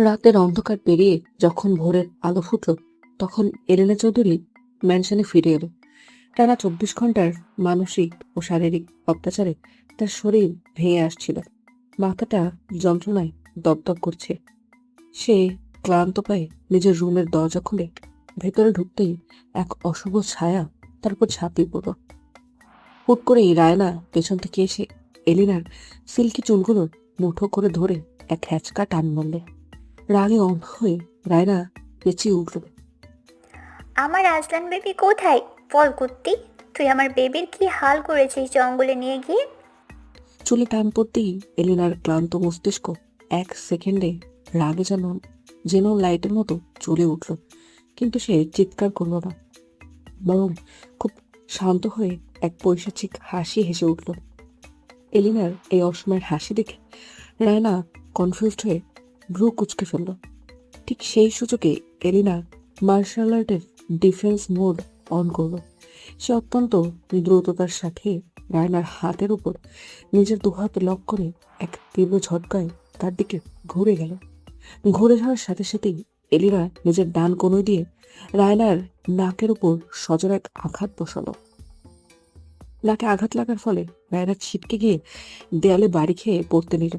রাতের অন্ধকার পেরিয়ে যখন ভোরের আলো ফুটল, তখন এলেনা চৌধুরী ম্যানশনে ফিরে এলো। টানা 24 ঘন্টার মানসিক ও শারীরিক অত্যাচারে তার শরীর ভেঙে আসছিল। মাথাটা যন্ত্রণায় দপদপ করছে। সে ক্লান্ত পায়ে নিজের রুমের দরজা খুলে ভেতরে ঢুকতেই এক অশুভ ছায়া তার উপর ঝাঁপিয়ে পড়ল। হুট করেই রায়না পেছন থেকে এসে এলিনার সিল্কি চুলগুলো মুঠো করে ধরে এক হ্যাচকা টান মারলে। রাগে অন্ধ হয়ে রায়না চেঁচিয়ে উঠল। আমার আজলান বেবি কোথায়? বল কুত্তি, তুই আমার বেবির কি হাল করেছিস জঙ্গলে নিয়ে গিয়ে? চুলে টান পড়তেই এলিনার ক্লান্ত মস্তিষ্ক এক সেকেন্ডে রাগে যেন লাইটের মতো জ্বলে উঠল। কিন্তু সে চিৎকার করল না, বরং খুব শান্ত হয়ে এক পৈশাচিক হাসি হেসে উঠল। এলিনার এই অসময়ের হাসি দেখে রায়না কনফিউজড হয়ে ভ্রু কুঁচকে ফেলল। ঠিক সেই সুযোগে এলিনা মার্শাল আর্টের ডিফেন্স মোড অন করল। সে অত্যন্ত দ্রুততার সাথে রায়নার হাতের উপর নিজের দুহাত লক করে এক তীব্র ঝটকায় তার দিকে ঘুরে গেল। ঘুরে যাওয়ার সাথে সাথেই এলিনা নিজের ডান কনুই দিয়ে রায়নার নাকের উপর সজোর এক আঘাত বসালো। নাকে আঘাত লাগার ফলে রায়না ছিটকে গিয়ে দেয়ালে বাড়ি খেয়ে পড়তে নিল,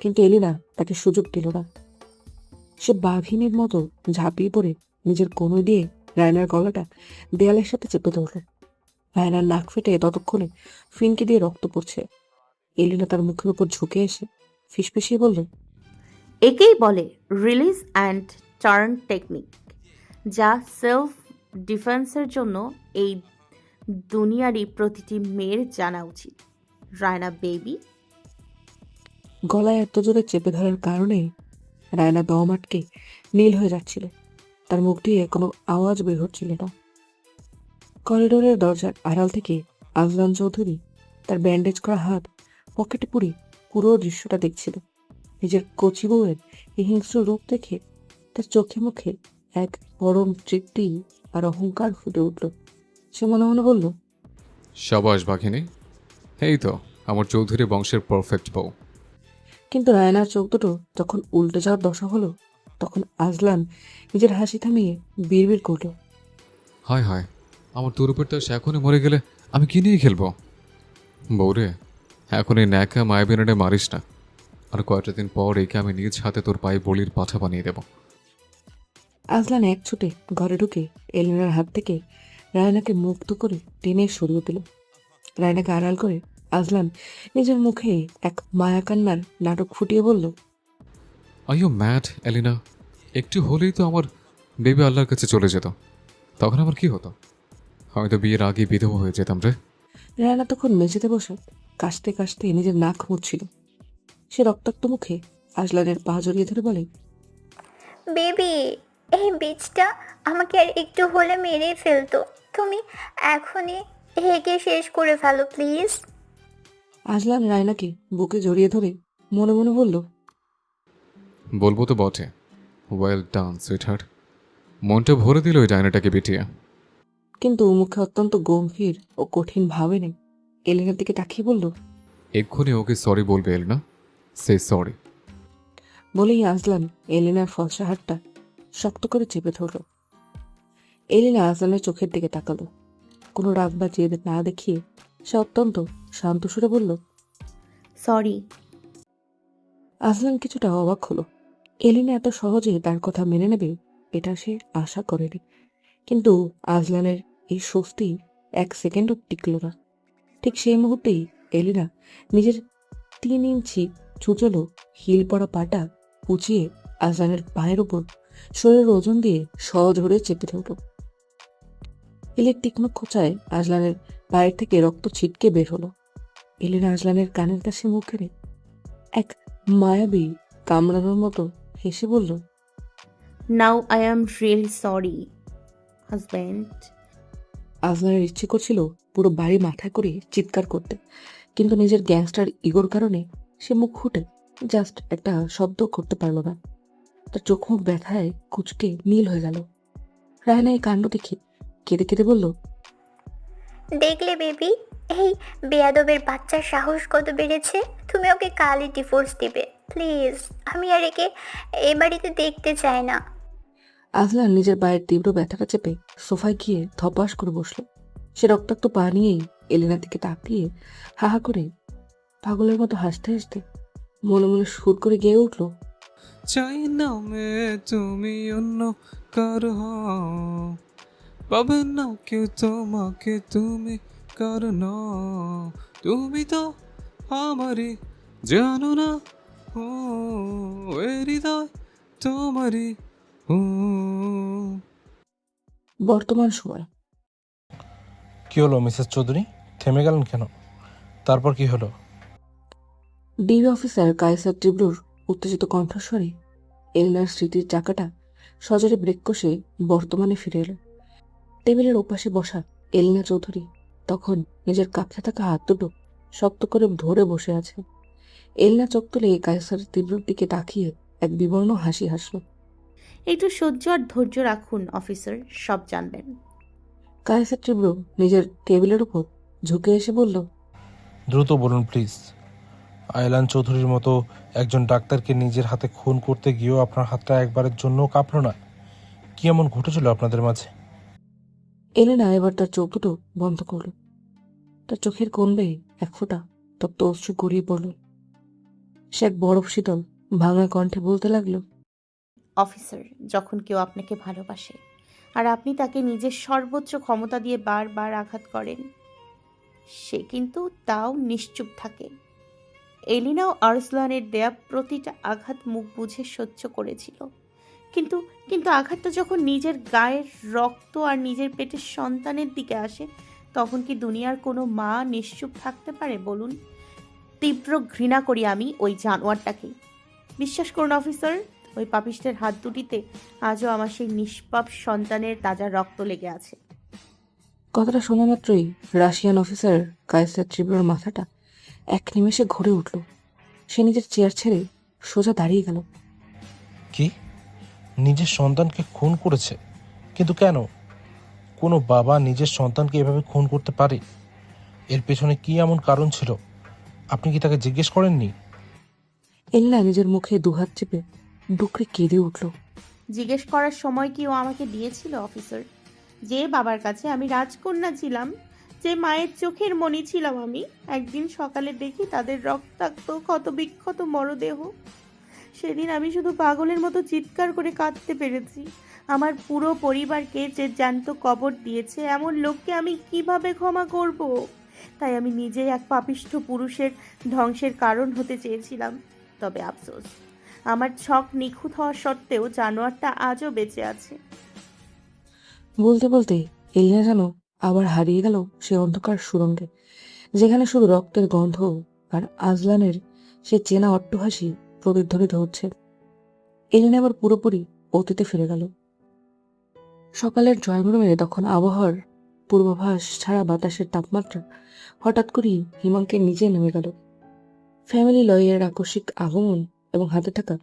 কিন্তু এলিনা তাকে সুযোগ দিল না। সে বাঘিনীর মতো ঝাঁপিয়ে পড়ে নিজের কনুই দিয়ে রায়নার গলাটা দেয়ালের সাথে চেপে ধরল। রায়নার নাক ফেটে ততক্ষণে ফিনকে দিয়ে রক্ত পড়ছে। এলিনা তার মুখের উপর ঝুঁকে এসে ফিসফিসিয়ে বলল, একেই বলে রিলিজ অ্যান্ড টার্ন টেকনিক, যা সেলফ ডিফেন্সের জন্য এই দুনিয়ারই প্রতিটি মেয়ের জানা উচিত। রায়না বেবি। গলায় এত জোরে চেপে ধরার কারণে রায়না দম আটকে নীল হয়ে যাচ্ছিল। তার মুখ দিয়ে কোনো আওয়াজ বের হচ্ছিল না। করিডোরের দরজার আড়াল থেকে আজলান চৌধুরী তার ব্যান্ডেজ করা হাত পকেটে পুরে পুরো দৃশ্যটা দেখছিল। নিজের কচি বউয়ের এই হিংস্র রূপ দেখে তার চোখে মুখে এক পরম তৃপ্তি আর অহংকার ফুটে উঠল। সে মনে মনে বলল, সাবাস বাঘিনী, এই তো আমার চৌধুরী বংশের পারফেক্ট বউ। কিন্তু রায়নার চোখ দুটো যখন উল্টে যাওয়ার দশা হলো, তখন আজলান নিজের হাসি থামিয়ে বিড়বিড় করল, হায় হায়, আমার দুরূপের তাস এখনই মরে গেলে আমি কি নিয়ে খেলবো? বউরে, এখন এই ন্যাকা মায়াবিনারে মারিস না। আর কয়েকটা দিন পর একে আমি নিজ হাতে তোর পায়ে বলির পাঠা বানিয়ে দেব। আজলান এক ছুটে ঘরে ঢুকে এলিনার হাত থেকে রায়নাকে মুক্ত করে টেনে সরিয়ে দিল। রায়নাকে আড়াল করে আজলান নিজের মুখে এক মায়াকান্নার নাটক ফুটিয়ে বলল, আর ইউ ম্যাড এলিনা? একটু হলেই তো আমার বেবি আল্লাহর কাছে চলে যেত, তখন আমার কি হতো? হয়তো বিয়ের আগে বিধবা হয়ে যেতাম রে। রায়না তখন মেঝেতে বসে কাশতে কাশতে নিজের নাক মুছছিল। সে রক্তাক্ত মুখে আজলানের পা জড়িয়ে ধরে বলে, বেবি, এই বীজটা আমাকে আর একটু হলে মেরে ফেলতো। তুমি এখনই হেগে শেষ করে ফেলো প্লিজ। আজলান রায়নাকে বুকে জড়িয়ে ধরে মনে মনে বলল, বলবো তো বটে, ওয়েল ডান সুইটহার্ট। মনটা ভরে দিল ওই ডায়নাটাকে বিটিয়ে। কিন্তু মুখে অত্যন্ত গম্ভীর ও কঠিন ভাবে নেই। এলিনার দিকে তাকিয়ে বলল, এক্ষুনি ওকে সরি বলবে এলিনা, সে সরি। বলেই আজলান এলিনার ফর্সা হাতটা শক্ত করে চেপে ধরল। এলিনা আজলানের চোখের দিকে তাকালো। কোনো রাগ বা জেদ না দেখিয়ে সে অত্যন্ত শান্ত সুরে বলল, সরি। আজলান কিছুটা অবাক হলো। এলিনা এত সহজে তার কথা মেনে নেবে এটা সে আশা করেনি। কিন্তু আজলানের এই স্বস্তি এক সেকেন্ডও টিকল না। ঠিক সেই মুহূর্তেই এলিনা নিজের 3 ইঞ্চি ছুচলো হিল পড়া পাটা উঁচিয়ে আজলানের পায়ের উপর শরীরের ওজন দিয়ে সজোরে চেপে ধরল। এলির তীক্ষ্ণ খোঁচায় আজলানের পায়ের থেকে রক্ত ছিটকে বের হলো। এলিনা আজলানের কানের কাছে মুখ এনে এক মায়াবী কামড়ানোর মতো হেসে বলল, now I am really sorry husband. আজলানের ইচ্ছে করছিল পুরো বাড়ি মাথায় করে চিৎকার করতে, কিন্তু নিজের গ্যাংস্টার ইগোর কারণে সে মুখ ফুটে জাস্ট একটা শব্দ করতে পারল না। তার চোখ মুখ ব্যথায় কুচকে নীল হয়ে গেল। রায়না এই কাণ্ড দেখে কেঁদে কেঁদে বলল, দেখলে বেবি, এই বেয়াদবের বাচ্চার সাহস কত বেড়েছে। তুমি ওকে কালই ডিভোর্স দিবে। প্লিজ, আমি আর একে এই বাড়িতে দেখতে চাই না। আজলান নিজের পায়ের তীব্র ব্যথাটা চেপে সোফায় গিয়ে ধপাস করে বসলো। সে রক্তাক্ত পা নিয়েই এলিনার দিকে তাকিয়ে হাহা করে পাগলের মতো হাসতে হাসতে মনে মনে সুর করে গেয়ে উঠলো। চাই না মে তুমি অন্য কার হও, পাবে না কেউ তোমাকে তুমি কার নও, তুমি তো আমারই জানো না, ও এ হৃদয় তোমারই ও। বর্তমান সময় কি হলো মিসেস চৌধুরী, থেমে গেলেন কেন? তারপর কি হলো? ডিবি অফিসার কায়সার টিবলুর উত্তেজিত কণ্ঠস্বরে এলিনার স্মৃতির চাকাটা সজোরে ব্রেক কষে বর্তমানে ফিরে এলো। টেবিলের ওপাশে বসা এলিনা চৌধুরী তখন নিজের কাঁপতে থাকা হাত দুটো শক্ত করে ধরে বসে আছে। এলিনা চোখ তুলে কায়সারের তীব্রর দিকে তাকিয়ে এক বিবর্ণ হাসি হাসল। একটু সহ্য আর ধৈর্য রাখুন অফিসার, সব জানবেন। কায়সার তীব্র নিজের টেবিলের উপর ঝুঁকে এসে বলল, দ্রুত বলুন প্লিজ। আয়লান চৌধুরীর মতো একজন ডাক্তারকে নিজের হাতে খুন করতে গিয়েও আপনার হাতটা একবারের জন্য কাঁপলো না। কি এমন ঘটেছিল আপনাদের মাঝে? এলিনা এবার তার চোখ দুটো বন্ধ করল। তার চোখের কোণ বেয়ে এক ফোঁটা তপ্ত অশ্রু গড়িয়ে পড়ল। সে এক বরফ শীতল ভাঙা কণ্ঠে বলতে লাগলো, অফিসার, যখন কেউ আপনাকে ভালোবাসে আর আপনি তাকে নিজের সর্বোচ্চ ক্ষমতা দিয়ে বারবার আঘাত করেন, সে কিন্তু তাও নিশ্চুপ থাকে। এলিনাও আরসলানের দেয়া প্রতিটা আঘাত মুখ বুঝে সহ্য করেছিল, কিন্তু কিন্তু আঘাতটা যখন নিজের গায়ের রক্ত আর নিজের পেটের সন্তানের দিকে আসে, তখন কি দুনিয়ার কোনো মা নিশ্চুপ থাকতে পারে বলুন? তীব্র ঘৃণা করি আমি ওই জানোয়ারটাকে। বিশ্বাস করুন অফিসার, ওই পাপিষ্টের হাত দুটিতে আজও আমার সেই নিষ্পাপ সন্তানের তাজা রক্ত লেগে আছে। কথাটা শোনা মাত্রই রাশিয়ান অফিসার কায়সার তীব্রর মাথাটা এক নিমেষে ঘুরে উঠল। সে নিজের চেয়ার ছেড়ে সোজা দাঁড়িয়ে গেল। কি, নিজের সন্তানকে খুন করেছে? কিন্তু কেন? কোনো বাবা নিজের সন্তানকে এভাবে খুন করতে পারে? এর পেছনে কি এমন কারণ ছিল? আপনি কি তাকে জিজ্ঞেস করেননি? এলিনা নিজের মুখে দুহাত চেপে ডুকরে কেঁদে উঠল। জিজ্ঞেস করার সময় কি ও আমাকে দিয়েছিল অফিসার? যে বাবার কাছে আমি রাজকন্যা ছিলাম, যে মায়ের চোখের মণি ছিলাম আমি, একদিন সকালে দেখি তাদের রক্তাক্ত ক্ষতবিক্ষত মরদেহ। সেদিন আমি শুধু পাগলের মতো চিৎকার করে কাঁদতে পেরেছি। আমার পুরো পরিবারকে যে জ্যান্ত কবর দিয়েছে এমন লোককে আমি কিভাবে ক্ষমা করব? তাই আমি নিজেই এক পাপিষ্ঠ পুরুষের ধ্বংসের কারণ হতে চেয়েছিলাম। তবে আফসোস, আমার ছক নিখুঁত হওয়া সত্ত্বেও জানোয়ারটা আজও বেঁচে আছে। বলতে বলতে এলিনা যেন আবার হারিয়ে গেল সে অন্ধকার সুড়ঙ্গে, যেখানে শুধু রক্তের গন্ধ আর আজলানের সে চেনা অট্টহাসি প্রতিধ্বনিত হচ্ছে। এলিনা আবার পুরোপুরি অতীতে ফিরে গেল। সকালের ড্রয়িং রুমে তখন আবহাওয়ার পূর্বাভাস ছাড়া বাতাসের তাপমাত্রা হঠাৎ করেই হিমাঙ্কের নিচে নেমে গেল। ফ্যামিলি লয়ারের আকস্মিক আগমন এবং হাতে থাকা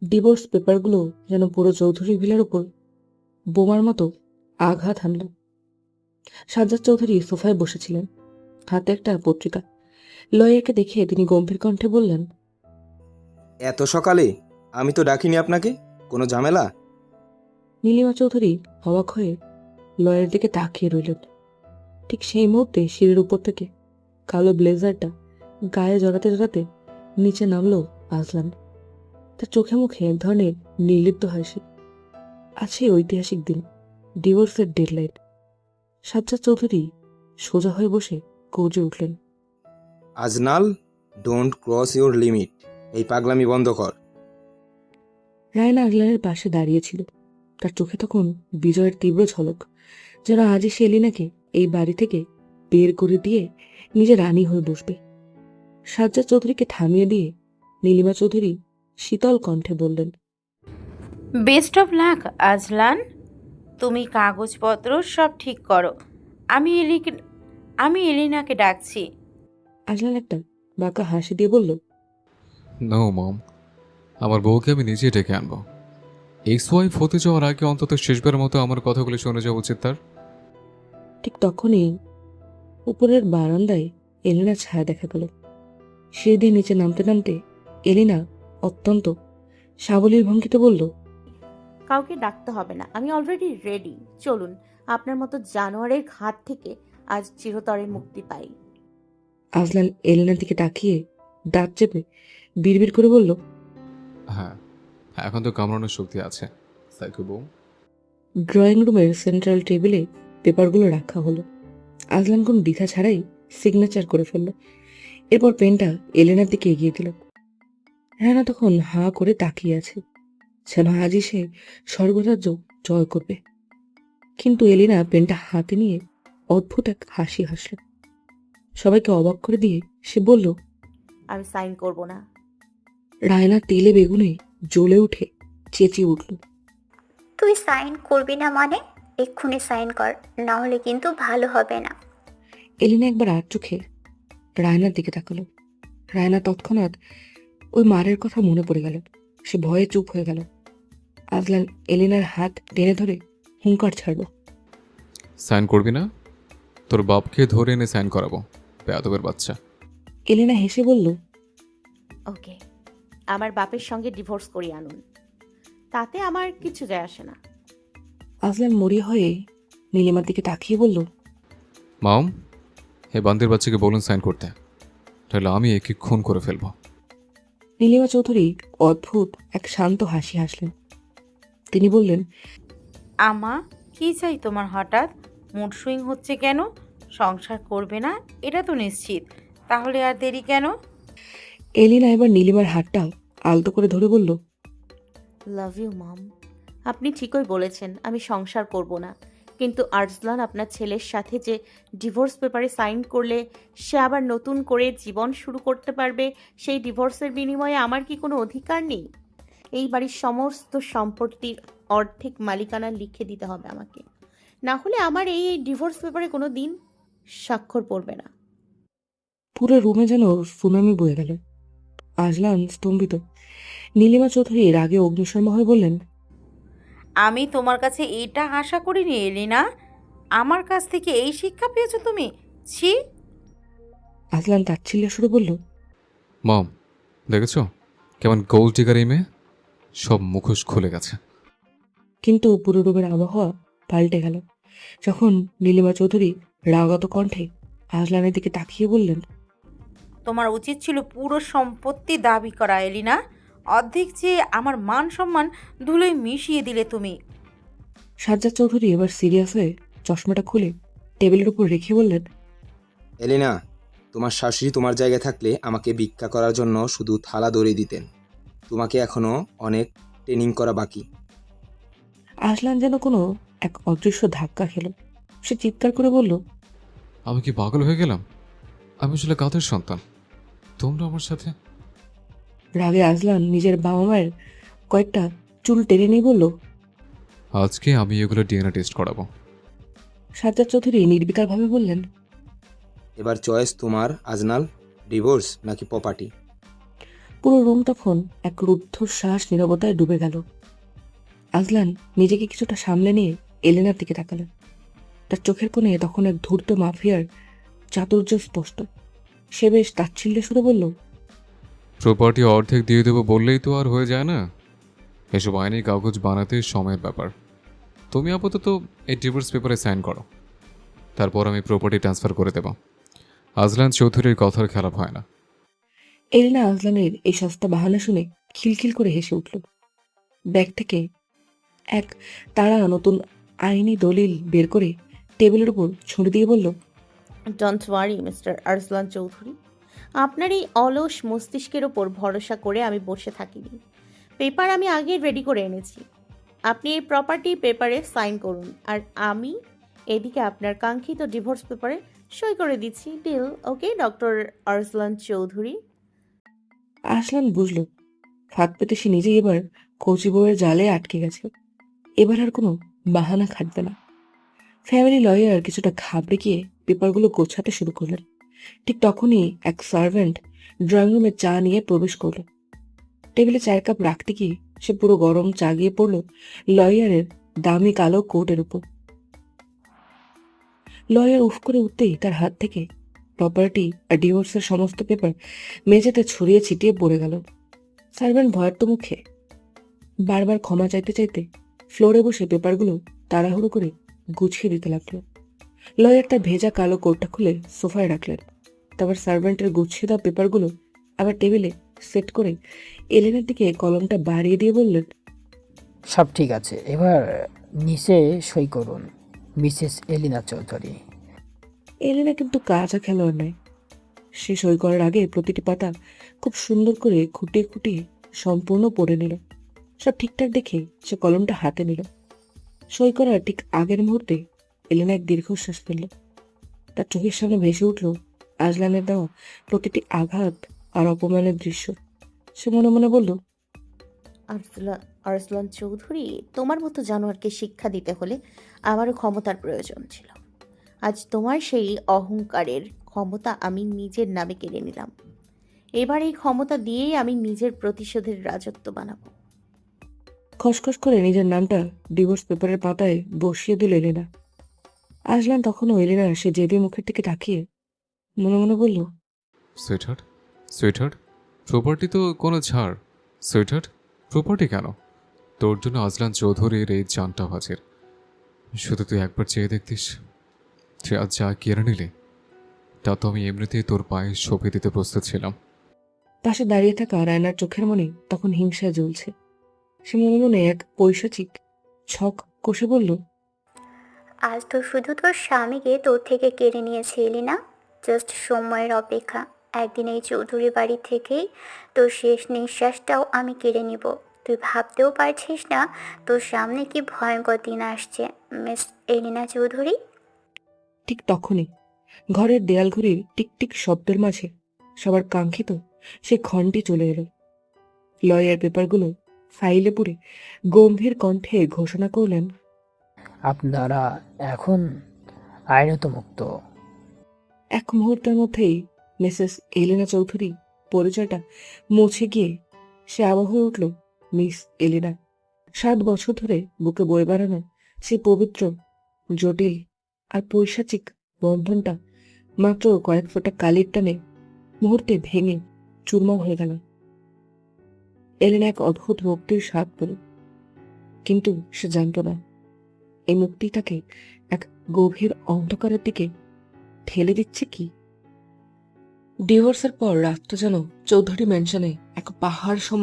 ডিভোর্স পেপারগুলো যেন পুরো চৌধুরী ভিলের উপর বোমার মতো আঘাত হানল। সাজ্জাদ চৌধুরী সোফায় বসেছিলেন, হাতে একটা পত্রিকা। লয়ারকে দেখে তিনি গম্ভীর কণ্ঠে বললেন, এত সকালে? আমি তো ডাকিনি আপনাকে। কোনো ঝামেলা? নীলিমা চৌধুরী অবাক হয়ে লয়ের দিকে তাকিয়ে রইলেন। ঠিক সেই মুহূর্তে সিঁড়ির উপর থেকে কালো ব্লেজারটা গায়ে জড়াতে জড়াতে নিচে নামলো আজলান। তার চোখে মুখে এক ধরনের নির্লিপ্ত হাসি। আছে ঐতিহাসিক দিন, ডিভোর্সের ডেডলাইন। সাজ্জাদ চৌধুরী সোজা হয়ে বসে গর্জে উঠলেন, আজনাল, ডোন্ট ক্রস ইউর লিমিট। এই পাগলামি বন্ধ কর। রায়না আজলানের পাশে দাঁড়িয়েছিল। তার চোখে তখন বিজয়ের তীব্র ঝলক, যেন আজই সে এলিনাকে এই বাড়ি থেকে বের করে দিয়ে নিজে রানী হয়ে বসবে। সাজ্জাদ চৌধুরীকে থামিয়ে দিয়ে নীলিমা চৌধুরী শীতল কণ্ঠে বললেন, বেস্ট অফ লাক আজলান, তুমি কাগজপত্র সব ঠিক করো। আমি এলিনাকে ডাকছি। আজলান একটা বাঁকা হাসি দিয়ে বলল, নো মম, আমার বউকে আমি নিজেই ডেকে আনবো। এক্স ওয়াইফ হতে যাওয়ার আগে অন্তত শেষবারের মতো আমার কথাগুলো শুনে যাওয়া উচিত তার। ঠিক তখনই উপরের বারান্দায় এলিনা ছায়া দেখা গেল। সিঁড়ি দিয়ে নিচে নামতে নামতে এলিনা অত্যন্ত সাবলীল ভঙ্গিতে বলল, কাউকে ডাকতে হবে না, আমি অলরেডি রেডি। চলুন, আপনার মতো জানোয়ারের হাত থেকে আজ চিরতরে মুক্তি পাই। আজলান এলেনার দিকে তাকিয়ে দাঁত চেপে বিড়বিড় করে বলল, হ্যাঁ, এখন তো কামড়ানোর শক্তি আছে সাইকো বউ। ড্রয়িং রুমের সেন্ট্রাল টেবিলে পেপারগুলো রাখা হলো। আজলান কোন দ্বিধা ছাড়াই সিগনেচার করে ফেলল। এরপর পেনটা এলেনার দিকে এগিয়ে দিল। রানা তখন হাঁ করে তাকিয়ে আছে, যেন আজই সে স্বর্গরাজ্য জয় করবে। কিন্তু এলিনা পেনটা হাতে নিয়ে অদ্ভুত এক হাসি হাসল। সবাইকে অবাক করে দিয়ে সে বলল, আমি সাইন করব না। রায়না তেলে বেগুনে জ্বলে উঠে চেঁচিয়ে উঠল, তুই সাইন করবি না মানে? এক্ষুনি সাইন কর, না হলে কিন্তু ভালো হবে না। এলিনা একবার আর চোখে রায়নার দিকে তাকালো। রায়না তৎক্ষণাৎ ওই মারের কথা মনে পড়ে গেল। সে ভয়ে চুপ হয়ে গেল। আজলান এলিনার হাত টেনে ধরে হুঙ্কার ছাড়ল, সাইন করবি না? তোর বাপকে ধরে এনে সাইন করাবো, বেয়াদবের বাচ্চা। এলিনা হেসে বলল, ওকে, আমার বাপের সঙ্গে ডিভোর্স করিয়ে আনুন, তাতে আমার কিছু যায় আসে না। আজলান মরিয়া হয়ে নীলিমার দিকে তাকিয়ে বলল, মাম, হে বান্দির বাচ্চাকে বলুন সাইন করতে, তাহলে আমি একে খুন করে ফেলবো। নীলিমা চৌধুরী অদ্ভুত এক শান্ত হাসি হাসলেন। তিনি বললেন, আমা, কি চাই তোমার হঠাৎ? মুড সুইং হচ্ছে কেন? সংসার করবে না এটা তো নিশ্চিত, তাহলে আর দেরি কেন? এলিনা এবার নীলিমার হাতটা আলতো করে ধরে বলল, লাভ ইউ মম। আপনি ঠিকই বলেছেন, আমি সংসার করব না। কিন্তু আরজলান আপনার ছেলের সাথে যে ডিভোর্স পেপারে সাইন করলে সে আবার নতুন করে জীবন শুরু করতে পারবে, সেই ডিভোর্সের বিনিময়ে আমার কি কোনো অধিকার নেই? এই বাড়ির সমস্ত সম্পত্তির অর্ধেক মালিকানা লিখে দিতে হবে আমাকে, না হলে আমার এই ডিভোর্স পেপারে কোনো দিন স্বাক্ষর পড়বে না। পুরো রুমে যেন সুনামি বয়ে গেল। আজলান স্তম্ভিত। নীলিমা চৌধুরী রাগে অগ্নিশর্মা হয়ে বললেন, আমি তোমার কাছে এটা আশা করিনি এলিনা। আমার কাছ থেকে এই শিক্ষা পেয়েছো তুমি? ছি! আজলান তাচ্ছিল্য সুরে বলল, মাম, দেখেছ কেমন গোল টিকার এই মেয়ে? সব মুখোশ খুলে গেছে। কিন্তু পুরো রুমের আবহাওয়া পাল্টে গেল যখন নীলিমা চৌধুরী রাগত কণ্ঠে আজলানের দিকে তাকিয়ে বললেন, তোমার উচিত ছিল পুরো সম্পত্তি দাবি করা এলিনা। অর্ধেক চেয়ে আমার মান সম্মান ধুলোয় মিশিয়ে দিলে তুমি। সাজ্জাদ চৌধুরী এবার সিরিয়াস হয়ে চশমাটা খুলে টেবিলের উপর রেখে বললেন, এলিনা, তোমার শাশুড়ি তোমার জায়গায় থাকলে আমাকে ভিক্ষা করার জন্য শুধু থালা দড়ি দিতেন। তোমাকে এখনো অনেক ট্রেনিং করা বাকি। আজলান যেন কোনো এক অদৃশ্য ধাক্কা খেল। সে চিৎকার করে বলল, আমি কি পাগল হয়ে গেলাম? আমি আসলে কাদের সন্তান? তোমরা আমার সাথে? রাগে আজলান নিজের বাবা মায়ের কয়েকটা চুল টেনে নিয়ে বলল, আজকে আমি এগুলো ডিএনএ টেস্ট করাবো। সাজ্জাদ চৌধুরী নির্বিকারভাবে বললেন, এবার চয়েস তোমার আজনাল, ডিভোর্স নাকি প্রপার্টি। পুরো রুম তখন এক রুদ্ধশ্বাস নীরবতায় ডুবে গেল। আজলান নিজেকে কিছুটা সামলে নিয়ে এলেনার দিকে তাকালেন। তার চোখের কোণে তখন এক ধূর্ত মাফিয়ার চাতুর্য স্পষ্ট। সে বেশ তাচ্ছিল্যে সুরে বলল, প্রপার্টি অর্ধেক দিয়ে দেবো বললেই তো আর হয়ে যায় না। এসব আইনি কাগজ বানাতে সময়ের ব্যাপার। তুমি আপাতত এই ডিভোর্স পেপারে সাইন করো, তারপর আমি প্রপার্টি ট্রান্সফার করে দেব। আজলান চৌধুরীর কথার খেলাপ হয় না। এলিনা আজলানের এই সস্তা বাহানা শুনে খিলখিল করে হেসে উঠল। ব্যাগ থেকে এক তারা নতুন আইনি দলিল বের করে টেবিলের উপর ছুঁড়ে দিয়ে বলল, ডোন্ট ওয়ারি মিস্টার আরজলান চৌধুরী, আপনার এই অলস মস্তিষ্কের ওপর ভরসা করে আমি বসে থাকিনি। পেপার আমি আগে রেডি করে এনেছি। আপনি এই প্রপার্টি পেপারে সাইন করুন, আর আমি এদিকে আপনার কাঙ্ক্ষিত ডিভোর্স পেপারে সই করে দিচ্ছি। Deal okay doctor Arzlan Chowdhury? Azlan বুঝল ফাঁদ পেতে সে নিজেই এবার কচি বউয়ের জালে আটকে গেছে। এবার আর কোনো বাহানা খাটবে না। ফ্যামিলি লয়ার কিছুটা ঘাবড়ে গিয়ে পেপারগুলো গোছাতে শুরু করলেন। ঠিক তখনই এক সার্ভেন্ট ড্রয়িং রুমে চা নিয়ে প্রবেশ করল। টেবিলে চায়ের কাপ রাখতে গিয়ে সে পুরো গরম চা গিয়ে পড়ল লয়ারের দামি কালো কোটের উপর। লয়ার উফ করে উঠতেই তার হাত থেকে প্রপার্টি আর ডিভোর্সের সমস্ত পেপার মেঝেতে ছড়িয়ে ছিটিয়ে পড়ে গেল। সার্ভেন্ট ভয়ার্ত মুখে বারবার ক্ষমা চাইতে চাইতে ফ্লোরে বসে পেপারগুলো তাড়াহুড়ো করে গুছিয়ে দিতে লাগলো। লয়ার তার ভেজা কালো কোটটা খুলে সোফায় রাখলেন। তারপর সার্ভেন্টের গুছিয়ে দেওয়া পেপারগুলো আবার টেবিলে সেট করে এলেনের দিকে কলমটা বাড়িয়ে দিয়ে বললেন, সব ঠিক আছে, এবার নিচে সই করুন, মিসেস এলিনা চৌধুরী। এলেনা কিন্তু কাঁচা খেলোয়াড় নয়। সে সই করার আগে প্রতিটি পাতা খুব সুন্দর করে খুঁটিয়ে খুঁটিয়ে সম্পূর্ণ পড়ে নিল। সব ঠিকঠাক দেখে সে কলমটা হাতে নিল। সই করার ঠিক আগের মুহূর্তে এলেনা এক দীর্ঘশ্বাস ফেলল। তার চোখের সামনে ভেসে উঠল আজলানের দেওয়া প্রতিটি আঘাত আর অপমানের দৃশ্য। সে মনে মনে বলল, আরসলান চৌধুরী, তোমার মতো জানোয়ারকে শিক্ষা দিতে হলে আমারও ক্ষমতার প্রয়োজন ছিল। আজ তোমার সেই অহংকারের ক্ষমতা আমি নিজের নামে কেড়ে নিলাম। এবার এই ক্ষমতা দিয়েই আমি নিজের প্রতিশোধের রাজত্ব বানাবো। খসখস করে নিজের নামটা ডিভোর্স পেপারের পাতায় বসিয়ে দিল এলেনা। আজলান তখনও এলেনার সে জেদি মুখের দিকে তাকিয়ে মনে মনে বলল, সুইটহার্ট, সুইটহার্ট, প্রপার্টি তো কোনো ছাড়। সুইটহার্ট, প্রপার্টি কেন? তোর জন্য আজলান চৌধুরীর এই জানটা হাজির। শুধু তুই একবার চেয়ে দেখতিস। তুই আজ যা কেড়ে নিলি তা তো আমি এমনিতেই তোর পায়ে সঁপে দিতে প্রস্তুত ছিলাম। পাশে দাঁড়িয়ে থাকা রায়নার চোখের মনে তখন হিংসায় জ্বলছে। সে মনে মনে এক পৈশাচিক ছক কষে বলল, আজ তো শুধু তোর স্বামীকে তোর থেকে কেড়ে নিয়েছিলি না, জাস্ট সময়ের অপেক্ষা। একদিন এই চৌধুরী বাড়ি থেকেই তোর শেষ নিঃশ্বাসটাও আমি কেড়ে নিব। তুই ভাবতেও পারছিস না তোর সামনে কি ভয়ঙ্কর দিন আসছে, মিস এলিনা চৌধুরী। ঠিক তখনই ঘরের দেয়াল ঘড়ির টিকটিক শব্দের মাঝে সবার কাঙ্ক্ষিত সে ক্ষণটি চলে এলো। লয়ের পেপারগুলো ফাইলে পুরে গম্ভীর কণ্ঠে ঘোষণা করলেন, আপনারা এখন আইনত মুক্ত। এক মুহূর্তের মধ্যেই মিসেস এলিনা চৌধুরী পরিচয়টা মুছে গিয়ে সে আবার হয়ে উঠল মিস এলিনা। 7 বছর ধরে বুকে বয়ে বেড়ানো সে পবিত্র, জটিল আর পৈশাচিক বন্ধনটা মাত্র কয়েক ফোঁটা কালির টানে মুহূর্তে ভেঙে চুরমার হয়ে গেল। এলেনা এক অদ্ভুত মুক্তির স্বাদ পেল, কিন্তু সে জানত না এই মুক্তি তাকে এক গভীর অন্ধকারের দিকে ঠেলে দিচ্ছে কি। ডিভোর্সের পর রাতটা যেন চৌধুরী ম্যানশনে এক পাহাড় সম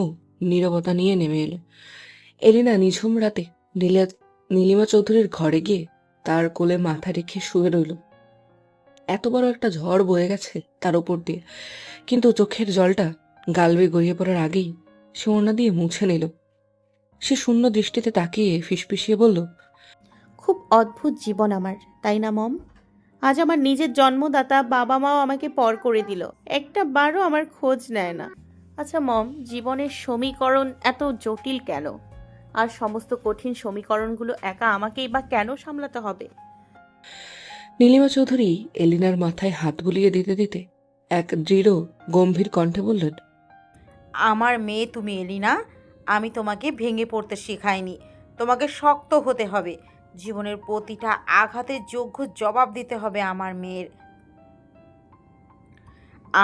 নীরবতা নিয়ে নেমে এলো। এলিনা নিঝুম রাতে নীলিমা চৌধুরীর ঘরে গিয়ে তার কোলে মাথা রেখে শুয়ে রইল। এত বড় একটা ঝড় বয়ে গেছে তার উপর দিয়ে, কিন্তু চোখের জলটা গাল বেয়ে গড়িয়ে পড়ার আগেই সে ওড়না দিয়ে মুছে নিল। সে শূন্য দৃষ্টিতে তাকিয়ে ফিসফিসিয়ে বলল, খুব অদ্ভুত জীবন আমার, তাই না মম? আজ আমার নিজের জন্মদাতা বাবা মাও আমাকে পর করে দিল, একটা বারও আমার খোঁজ নেয় না। আচ্ছা মম, জীবনের সমীকরণ এত জটিল কেন? আর সমস্ত কঠিন সমীকরণগুলো একা আমাকেই বা কেন সামলাতে হবে? নীলিমা চৌধুরী এলিনার মাথায় হাত বুলিয়ে দিতে দিতে এক দৃঢ় গম্ভীর কণ্ঠে বললেন, আমার মেয়ে তুমি এলিনা, আমি তোমাকে ভেঙে পড়তে শেখাইনি। তোমাকে শক্ত হতে হবে। জীবনের প্রতিটা আঘাতের যোগ্য জবাব দিতে হবে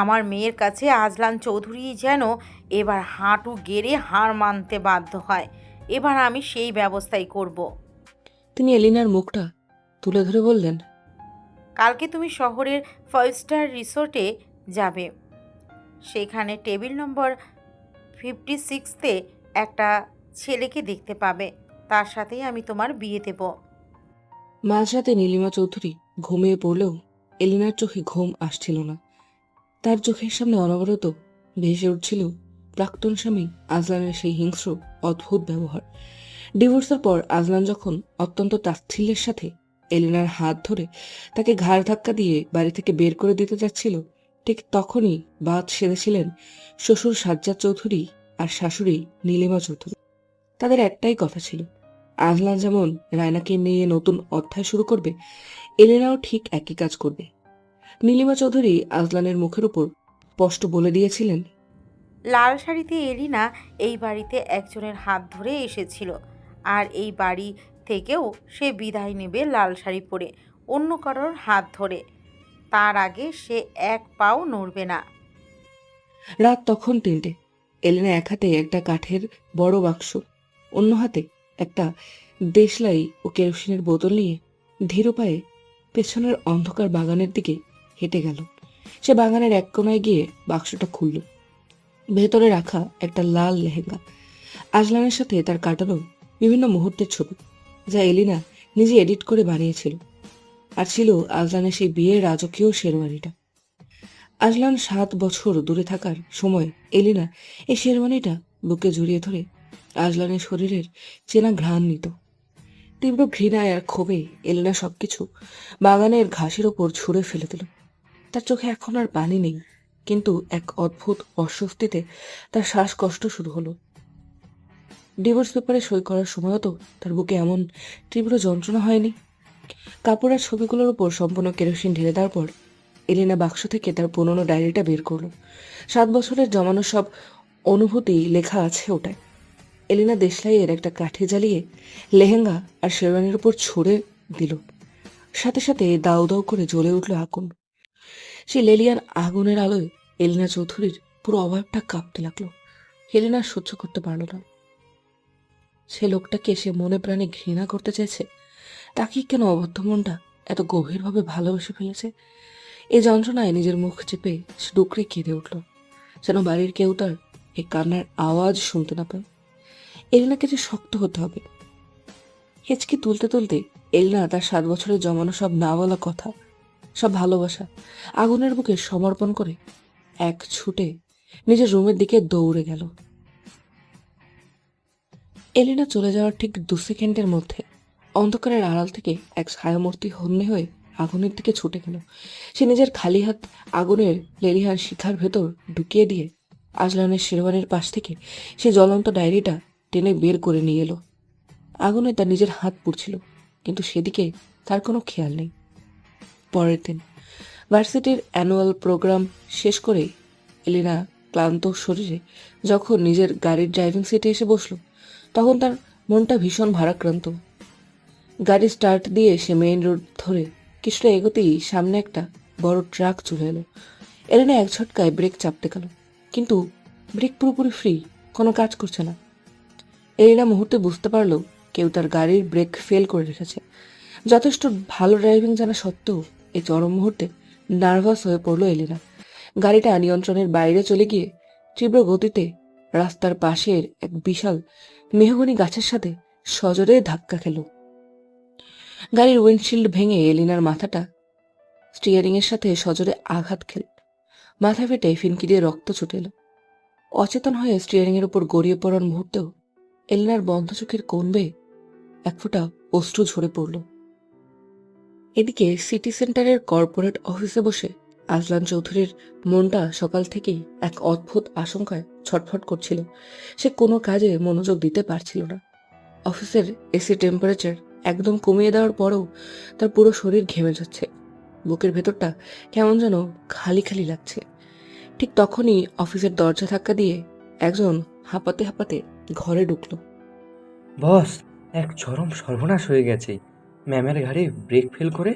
আমার মেয়ের কাছে আজলান চৌধুরী যেন এবার হাঁটু গেড়ে হার মানতে বাধ্য হয়। এবার আমি সেই ব্যবস্থাই করব। তিনি এলিনার মুখটা তুলে ধরে বললেন, কালকে তুমি শহরের 5 স্টার রিসোর্টে যাবে। সেখানে টেবিল নম্বর 56-তে একটা ছেলেকে দেখতে পাবে। তার সাথেই আমি তোমার বিয়ে দেব। মাঝরাতে নীলিমা চৌধুরী ঘুমিয়ে পড়লেও এলিনার চোখে ঘুম আসছিল না। তার চোখের সামনে অনবরত ভেসে উঠছিল প্রাক্তন স্বামী আজলানের সেই হিংস্র অদ্ভুত ব্যবহার। ডিভোর্সের পর আজলান যখন অত্যন্ত তাচ্ছিল্যের সাথে এলিনার হাত ধরে তাকে ঘাড় ধাক্কা দিয়ে বাড়ি থেকে বের করে দিতে যাচ্ছিল, ঠিক তখনই বাদ সেরেছিলেন শ্বশুর সাজ্জাদ চৌধুরী আর শাশুড়ি নীলিমা চৌধুরী। তাদের একটাই কথা ছিল, আজলান যেমন রায়নাকে নিয়ে নতুন অধ্যায় শুরু করবে, এলিনাও ঠিক একই কাজ করবে। নীলিমা চৌধুরী আজলানের মুখের উপর স্পষ্ট বলে দিয়েছিলেন, লাল শাড়িতে এলিনা এই বাড়িতে একজনের হাত ধরে এসেছিল, আর এই বাড়ি থেকেও সে বিদায় নেবে লাল শাড়ি পরে, অন্য কারোর হাত ধরে। তার আগে সে এক পাও নড়বে না। রাত তখন 3টে। এলেনা এক হাতে একটা কাঠের বড় বাক্স, অন্য হাতে একটা দেশলাই ও কেরোসিনের বোতল নিয়ে ধীর পায়ে পেছনের অন্ধকার বাগানের দিকে হেঁটে গেল। সে বাগানের এক কোনায় গিয়ে বাক্সটা খুলল। ভেতরে রাখা একটা লাল লেহেঙ্গা, আজলানের সাথে তার কাটানো বিভিন্ন মুহূর্তের ছবি, যা এলিনা নিজে এডিট করে বানিয়েছিল। আর ছিল আজলানের সেই বিয়ের রাজকীয় শেরওয়ানিটা। আজলান 7 বছর দূরে থাকার সময় এলিনা এই শেরওয়ানিটা বুকে জড়িয়ে ধরে আজলানের শরীরের চেনা ঘ্রাণ নিত। তীব্র ঘৃণায় আর ক্ষোভে এলিনা সবকিছু বাগানের ঘাসের ওপর ছুঁড়ে ফেলে দিল। তার চোখে এখন আর পানি নেই, কিন্তু এক অদ্ভুত অস্বস্তিতে তার শ্বাসকষ্ট শুরু হলো। ডিভোর্স পেপারে সই করার সময়ও তো তার বুকে এমন তীব্র যন্ত্রণা হয়নি। কাপড় আর ছবিগুলোর উপর সম্পূর্ণ কেরোসিন ঢেলে দেওয়ার পর এলিনা বাক্স থেকে তার পুরনো ডায়েরিটা বের করলো। 7 বছরের জমানো সব অনুভূতি লেখা আছে ওটায়। এলিনা দেশলাইয়ের একটা কাঠি জ্বালিয়ে লেহেঙ্গা আর শেরওয়ানির উপর ছুঁড়ে দিল। সাথে সাথে দাউ দাউ করে জ্বলে উঠল আগুন। সেই লেলিয়ান আগুনের আলোয় এলিনা চৌধুরীর পুরো অভাবটা কাঁপতে লাগলো। এলিনা সহ্য করতে পারল না। সে লোকটাকে সে মনে প্রাণে ঘৃণা করতে চাইছে, তাকে কেন অবদ্ধ মনটা এত গভীরভাবে ভালোবেসে ফেলেছে। এই যন্ত্রণায় নিজের মুখ চেপে সে ডুকরে কেঁদে উঠল, যেন বাড়ির কেউ তার এই কান্নার আওয়াজ শুনতে না পায়। এলিনাকে যে শক্ত হতে হবে। হেঁচকি তুলতে তুলতে এলিনা তার 7 বছরের জমানো সব না বলা কথা, সব ভালোবাসা আগুনের বুকে সমর্পণ করে এক ছুটে নিজের রুমের দিকে দৌড়ে গেল। এলিনা চলে যাওয়ার ঠিক 2 সেকেন্ডের মধ্যে অন্ধকারের আড়াল থেকে এক ছায়ামূর্তি হন্যে হয়ে আগুনের দিকে ছুটে গেল। সে নিজের খালি হাত আগুনের লেলিহান শিখার ভেতর ঢুকিয়ে দিয়ে আজলানের শেরওয়ানির পাশ থেকে সে জ্বলন্ত ডায়েরিটা টেনে বের করে নিয়ে এলো। আগুনে তার নিজের হাত পুড়ছিল, কিন্তু সেদিকে তার কোনো খেয়াল নেই। পরের দিন ভার্সিটির অ্যানুয়াল প্রোগ্রাম শেষ করে এলিনা ক্লান্ত শরীরে যখন নিজের গাড়ির ড্রাইভিং সিটে এসে বসলো, তখন তার মনটা ভীষণ ভারাক্রান্ত। গাড়ি স্টার্ট দিয়ে সে মেইন রোড ধরে কিছুটা এগোতেই সামনে একটা বড় ট্রাক চলে এলো। এলিনা এক ঝটকায় ব্রেক চাপতে গেল, কিন্তু ব্রেক পুরোপুরি ফ্রি, কোনো কাজ করছে না। এলিনা মুহূর্তে বুঝতে পারলো কেউ তার গাড়ির ব্রেক ফেল করে রেখেছে। যথেষ্ট ভালো ড্রাইভিং জানা সত্ত্বেও এই চরম মুহূর্তে নার্ভাস হয়ে পড়লো এলিনা। গাড়িটা নিয়ন্ত্রণের বাইরে চলে গিয়ে তীব্র গতিতে রাস্তার পাশের এক বিশাল মেহগনি গাছের সাথে সজোরে ধাক্কা খেল। গাড়ির উইন্ডশিল্ড ভেঙে এলিনার মাথাটা স্টিয়ারিং এর সাথে সজোরে আঘাত খেল। মাথা ফেটে ফিনকি দিয়ে রক্ত ছুটে এলো। অচেতন হয়ে স্টিয়ারিং এর উপর গড়িয়ে পড়ার মুহূর্তেও এলিনার বন্ধ চোখের কোণ বেয়ে এক ফোঁটা অশ্রু ঝরে পড়ল। এদিকে সিটি সেন্টারের কর্পোরেট অফিসে বসে আজলান চৌধুরীর মনটা সকাল থেকেই এক অদ্ভুত আশঙ্কায় ছটফট করছিল। সে কোনো কাজে মনোযোগ দিতে পারছিল না। অফিসের এসি টেম্পারেচার একদম কমিয়ে দেওয়ার পরেও তার পুরো শরীর ঘেমে যাচ্ছে। বুকের ভেতরটা কেমন যেন খালি খালি লাগছে। ঠিক তখনই অফিসের দরজা ধাক্কা দিয়ে একজন হাঁপাতে হাঁপাতে ঘরে ঢুকলো। বস, এক চরম সর্বনাশ হয়ে গেছে। ম্যামের গাড়ি ব্রেক ফেল করে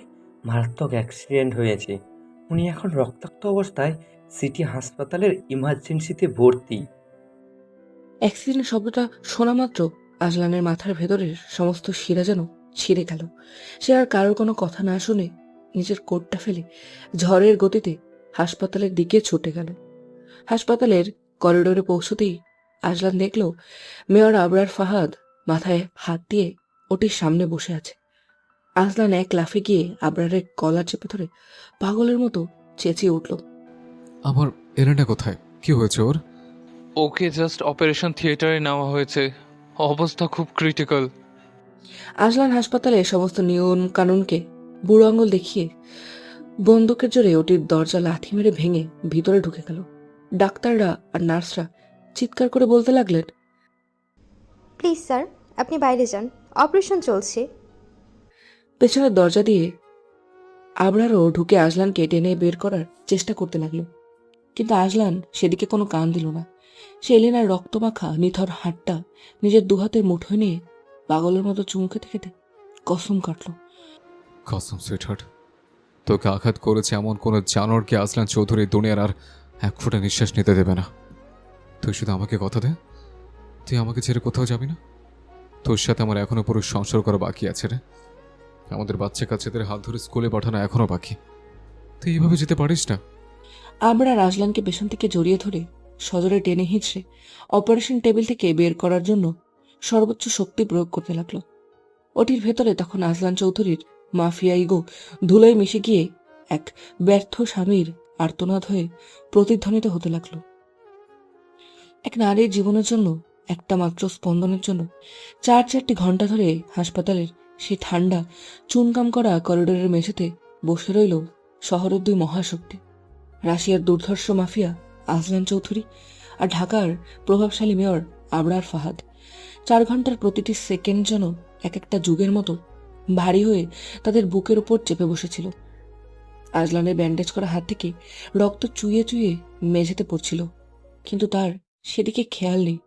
মারাত্মক অ্যাক্সিডেন্ট হয়েছে। উনি এখন রক্তাক্ত অবস্থায় সিটি হাসপাতালের ইমার্জেন্সিতে ভর্তি। অ্যাক্সিডেন্ট শব্দটা শোনা মাত্র আজলানের মাথার ভেতরের সমস্ত শিরা যেন ছিঁড়ে গেল। সে আর কারোর কোনো কথা না শুনে নিজের কোটটা ফেলে ঝড়ের গতিতে হাসপাতালের দিকে ছুটে গেল। হাসপাতালের করিডোরে পৌঁছতেই আজলান দেখল মেয়র আবরার ফাহাদ মাথায় হাত দিয়ে ওটির সামনে বসে আছে। আজলান এক লাফে গিয়ে আবরারের কলার চেপে ধরে পাগলের মতো চেঁচিয়ে উঠল, আমার এলেনা কোথায়? কি হয়েছে ওর? ওকে জাস্ট অপারেশন থিয়েটারে নেওয়া হয়েছে, অবস্থা খুব ক্রিটিক্যাল। আজলান হাসপাতালের সমস্ত নিয়ম কানুনকে বুড়ো আঙুল দেখিয়ে বন্দুকের জোরে ওটির দরজা লাথি মেরে ভেঙে ভিতরে ঢুকে গেল। ডাক্তাররা আর নার্সরা চিৎকার করে বলতে লাগলেন, প্লিজ স্যার, আপনি বাইরে যান, অপারেশন চলছে। পেছনের দরজা দিয়ে আবরারও ঢুকে আজলানকে টেনে বের করার চেষ্টা করতে লাগলো, কিন্তু আজলান সেদিকে কোনো কান দিল না। সে এলিনার রক্তমাখা নিথর হাতটা নিজের দুহাতের মুঠোয় নিয়ে পাগলের মতো চুমু খেতে খেতে কসম কাটল। কসম সুইটহার্ট, তোকে আঘাত করেছে এমন কোনো জানোয়ারকে আজলান চৌধুরী দুনিয়ার আর এক ফোঁটা নিঃশ্বাস নিতে দেবে না। তুই শুধু আমাকে কথা দে, তুই আমাকে ছেড়ে কোথাও যাবি না। তোর সাথে আমার এখনো পুরো সংসার করা বাকি আছে রে। আমাদের বাচ্চা কাচ্চাদের হাত ধরে স্কুলে পাঠানো এখনো বাকি। তুই এইভাবে যেতে পারিস না। আমরা রাজলানকে পেছন থেকে জড়িয়ে ধরে সজোরে টেনে হিঁচড়ে অপারেশন টেবিল থেকে বের করার জন্য সর্বোচ্চ শক্তি প্রয়োগ করতে লাগলো। ওটির ভেতরে তখন আজলান চৌধুরীর মাফিয়া ইগো ধুলোয় মিশে গিয়ে এক ব্যর্থ স্বামীর আর্তনাদ হয়ে প্রতিধ্বনিত হতে লাগলো। এক নারীর জীবনের জন্য, একটা মাত্র স্পন্দনের জন্য 4-4টি ঘন্টা ধরে হাসপাতালের সেই ঠান্ডা চুনকাম করা করিডোরের মেঝেতে বসে রইল শহরের দুই মহাশক্তি, রাশিয়ার দুর্ধর্ষ মাফিয়া আজলান চৌধুরী আর ঢাকার প্রভাবশালী মেয়র আবরার ফাহাদ। 4 ঘন্টার প্রতিটি সেকেন্ড যেন এক একটা যুগের মতো ভারী হয়ে তাদের বুকের উপর চেপে বসেছিল। আজলানের ব্যান্ডেজ করা হাত থেকে রক্ত চুইয়ে চুইয়ে মেঝেতে পড়ছিল, কিন্তু তার সেদিকে খেয়াল নেই।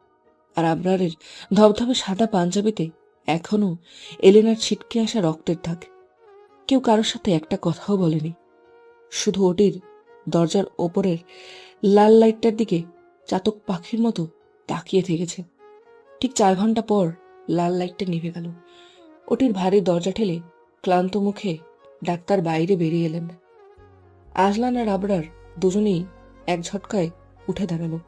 আর আবরারের ধবধবে সাদা পাঞ্জাবিতে এখনো এলেনার ছিটকে আসা রক্তের দাগ। কেউ কারোর সাথে একটা কথাও বলেনি, শুধু ওটির দরজার ওপরের লাল লাইটটার দিকে চাতক পাখির মতো তাকিয়ে থেকেছে। ঠিক 4 ঘন্টা পর লাল লাইটটা নিভে গেল। ওটির ভারী দরজা ঠেলে ক্লান্ত মুখে ডাক্তার বাইরে বেরিয়ে এলেন। আজলান আর আবরার দুজনেই এক ঝটকায় উঠে দাঁড়ালো।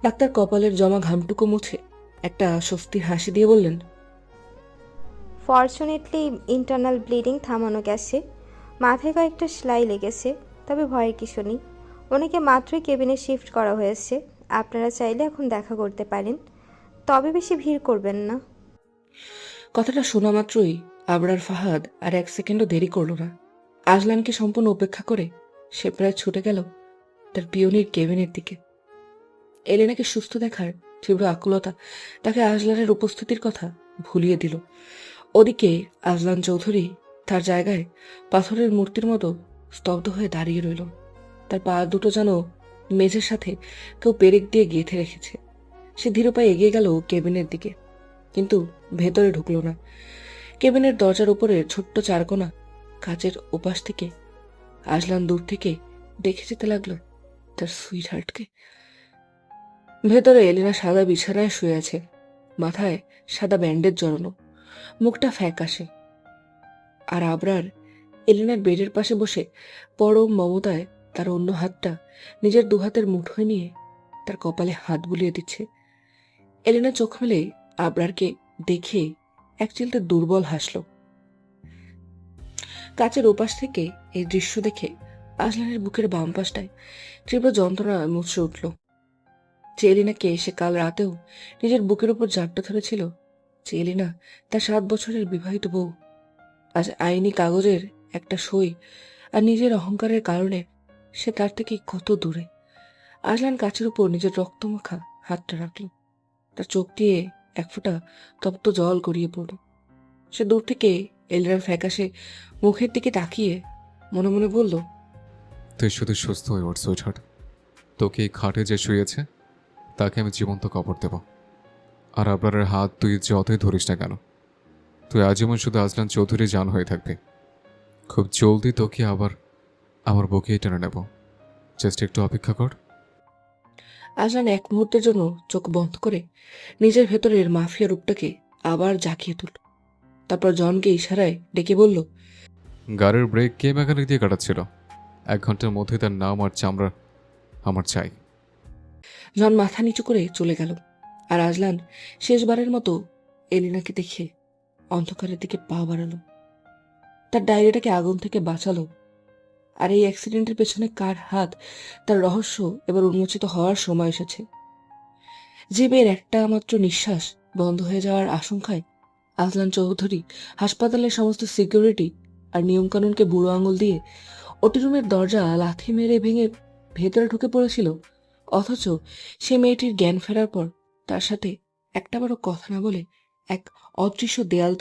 ডাক্তার কপালের জমা ঘামটুকু মুছে একটা স্বস্তির হাসি দিয়ে বললেন, ফরচুনেটলি ইন্টারনাল ব্লিডিং থামানো গেছে, মাথায় কয়েকটা সেলাই লেগেছে, তবে ভয়ের কিছু নেই। ওনাকে মাত্রই কেবিনে শিফট করা হয়েছে, আপনারা চাইলে এখন দেখা করতে পারেন, তবে বেশি ভিড় করবেন না। কথাটা শোনা মাত্রই আবরার ফাহাদ আর 1 সেকেন্ডও দেরি করল না। আজলানকে সম্পূর্ণ উপেক্ষা করে সে প্রায় ছুটে গেল তার পিওনির কেবিনের দিকে। এলেনাকে সুস্থ দেখার তীব্র আকুলতা তাকে আজলানের উপস্থিতির কথা ভুলিয়ে দিল। ওদিকে আজলান চৌধুরী তার জায়গায় পাথরের মূর্তির মতো স্তব্ধ হয়ে দাঁড়িয়ে রইল। তার পা দুটো যেন মেঝের সাথে কেউ পেরেক দিয়ে গেঁথে রেখেছে। সে ধীর পায়ে এগিয়ে গেল কেবিনের দিকে, কিন্তু ভেতরে ঢুকলো না। কেবিনের দরজার উপরের ছোট্ট চারকোনা কাচের ওপাশ থেকে আজলান দূর থেকে দেখে যেতে লাগলো তার সুইট হার্টকে। ভেতরে এলিনা সাদা বিছানায় শুয়ে আছে, মাথায় সাদা ব্যান্ডেজ জড়ানো, মুখটা ফ্যাকাশে। আর আবরার এলিনার বেডের পাশে বসে পরম মমতায় তার অন্য হাতটা নিজের 2 হাতের মুঠোয় নিয়ে তার কপালে হাত বুলিয়ে দিচ্ছে। এলিনা চোখ মেলে আবরারকে দেখে এক চিলতে দুর্বল হাসল। কাচের ওপাশ থেকে এই দৃশ্য দেখে আজলানের বুকের বাম পাশটায় তীব্র যন্ত্রণা মুচড়ে উঠল। যে এলিনাকে সে কাল রাতেও নিজের বুকের উপর জাপটা ধরেছিল, যে এলিনা তার 7 বছরের বিবাহিত বউ, আজ আইনি কাগজের একটা সই আর নিজের অহংকারের কারণে সে তার থেকে কত দূরে। আজলান কাচের উপর নিজের রক্তমাখা হাতটা রাখল। তার চোখ দিয়ে এক ফোঁটা তপ্ত জল গড়িয়ে পড়ল। সে দূর থেকে এলিনার ফ্যাকাশে মুখের দিকে তাকিয়ে মনে মনে বলল, তুই শুধু সুস্থ হয়ে ওঠ সুইটহার্ট। তোকে এই খাটে যে শুয়েছে তাকে আমি জীবন্ত কবর দেব। আর আবরারের হাত তুই যতই ধরিস না কেন, তুই আজীবন শুধু আজলান চৌধুরী জান হয়ে থাকবি। খুব জলদি তোকে আবার আমার বুকেই টেনে নেব, জাস্ট একটু অপেক্ষা কর। আজলান এক মুহূর্তের জন্য চোখ বন্ধ করে নিজের ভেতরের মাফিয়া রূপটাকে আবার জাগিয়ে তুলল। তারপর জনকে ইশারায় ডেকে বলল, গাড়ির ব্রেক কে মেকানিক দিয়ে কাটাচ্ছিল? 1 ঘন্টার মধ্যে তার নাম আর চামড়া আমার চাই। জন মাথা নিচু করে চলে গেল। আর আজলান শেষবারের মতো এলিনাকে দেখে অন্ধকারের দিকে পা বাড়ালো। তার ডায়েরিটাকে আগুন থেকে বাঁচালো। আর এই অ্যাক্সিডেন্টের পেছনে কার হাত, তার রহস্য এবার উন্মোচিত হওয়ার সময় এসেছে। যে মেয়ের একটা মাত্র নিঃশ্বাস বন্ধ হয়ে যাওয়ার আশঙ্কায় আজলান চৌধুরী হাসপাতালের সমস্ত সিকিউরিটি আর নিয়মকানুনকে বুড়ো আঙুল দিয়ে ওটি রুমের দরজা লাথি মেরে ভেঙে ভেতরে ঢুকে পড়েছিল, অথচ সে মেয়েটির জ্ঞান ফেরার পর তার সাথে একটাবারও কথা না বলে এক অদৃশ্য দেয়াল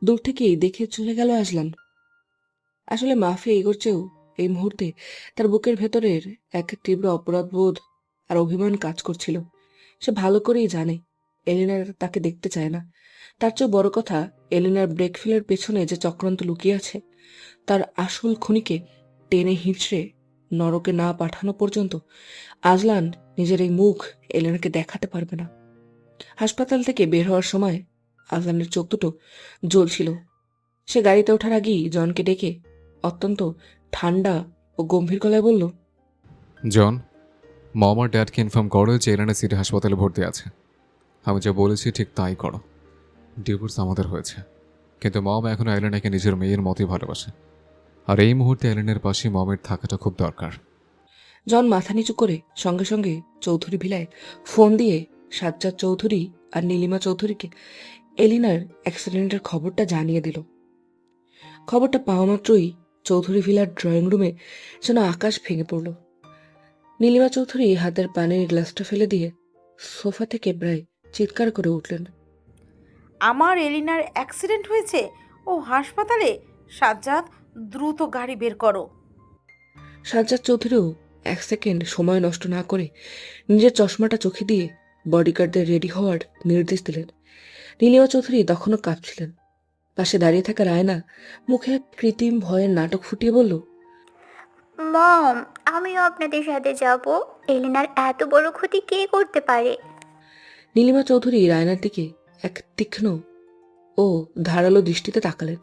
দূর থেকেই দেখে চলে গেল আজলান। আসলে মাফিয়া ইগোর চেয়েও এই মুহূর্তে তার বুকের ভেতরের এক তীব্র অপরাধবোধ আর অভিমান কাজ করছিল। সে ভালো করেই জানে এলিনার তাকে দেখতে চায় না। তার চেয়ে বড় কথা, এলিনার ব্রেকফেলের পেছনে যে চক্রান্ত লুকিয়ে আছে তার আসল খুনিকে টেনে হিঁচড়ে নরকে না পাঠানো পর্যন্ত আজলান নিজের এই মুখ এলেনাকে দেখাতে পারবে না। হাসপাতাল থেকে বের হওয়ার সময় আজলানের চোখ দুটো জ্বলছিল। সে গাড়িতে ওঠার আগেই জনকে ডেকে অত্যন্ত ঠান্ডা ও গম্ভীর গলায় বলল, জন, মম আর ড্যাডকে ইনফর্ম করো যে এলেনা সিটি হাসপাতালে ভর্তি আছে। আমি যা বলেছি ঠিক তাই করো। ডিভোর্স আমাদের হয়েছে, কিন্তু মম এখনও এলেনাকে নিজের মেয়ের মতোই ভালোবাসে, আর এই মুহূর্তে এলেনের পাশে মমের থাকাটা খুব দরকার। জন মাথা নিচু করে সঙ্গে সঙ্গে চৌধুরী ভিলায় ফোন দিয়ে সাজ্জাদ চৌধুরী আর নীলিমা চৌধুরীকে এলিনার অ্যাক্সিডেন্টের খবরটা জানিয়ে দিল। খবরটা পাওয়া মাত্রই চৌধুরী ভিলার ড্রয়িং রুমে যেন আকাশ ভেঙে পড়ল। নীলিমা চৌধুরী হাতের পানির গ্লাসটা ফেলে দিয়ে সোফা থেকে প্রায় চিৎকার করে উঠলেন। আমার এলিনার অ্যাক্সিডেন্ট হয়েছে, ও হাসপাতালে। সাজ্জাদ, দ্রুত গাড়ি বের করো। সাজ্জাদ চৌধুরীও এক সেকেন্ড সময় নষ্ট না করে নিজের চশমাটা চোখে দিয়ে বডিগার্ডদের রেডি হওয়ার নির্দেশ দিলেন। নীলিমা চৌধুরী তখনও কাঁপছিলেন। পাশে দাঁড়িয়ে থাকা রায়না মুখে এক কৃত্রিম ভয়ের নাটক ফুটিয়ে বলল, মম, আমিও আপনাদের সাথে যাব। এলিনার এত বড় ক্ষতি কে করতে পারে? নীলিমা চৌধুরী রায়নার দিকে এক তীক্ষ্ণ ও ধারালো দৃষ্টিতে তাকালেন।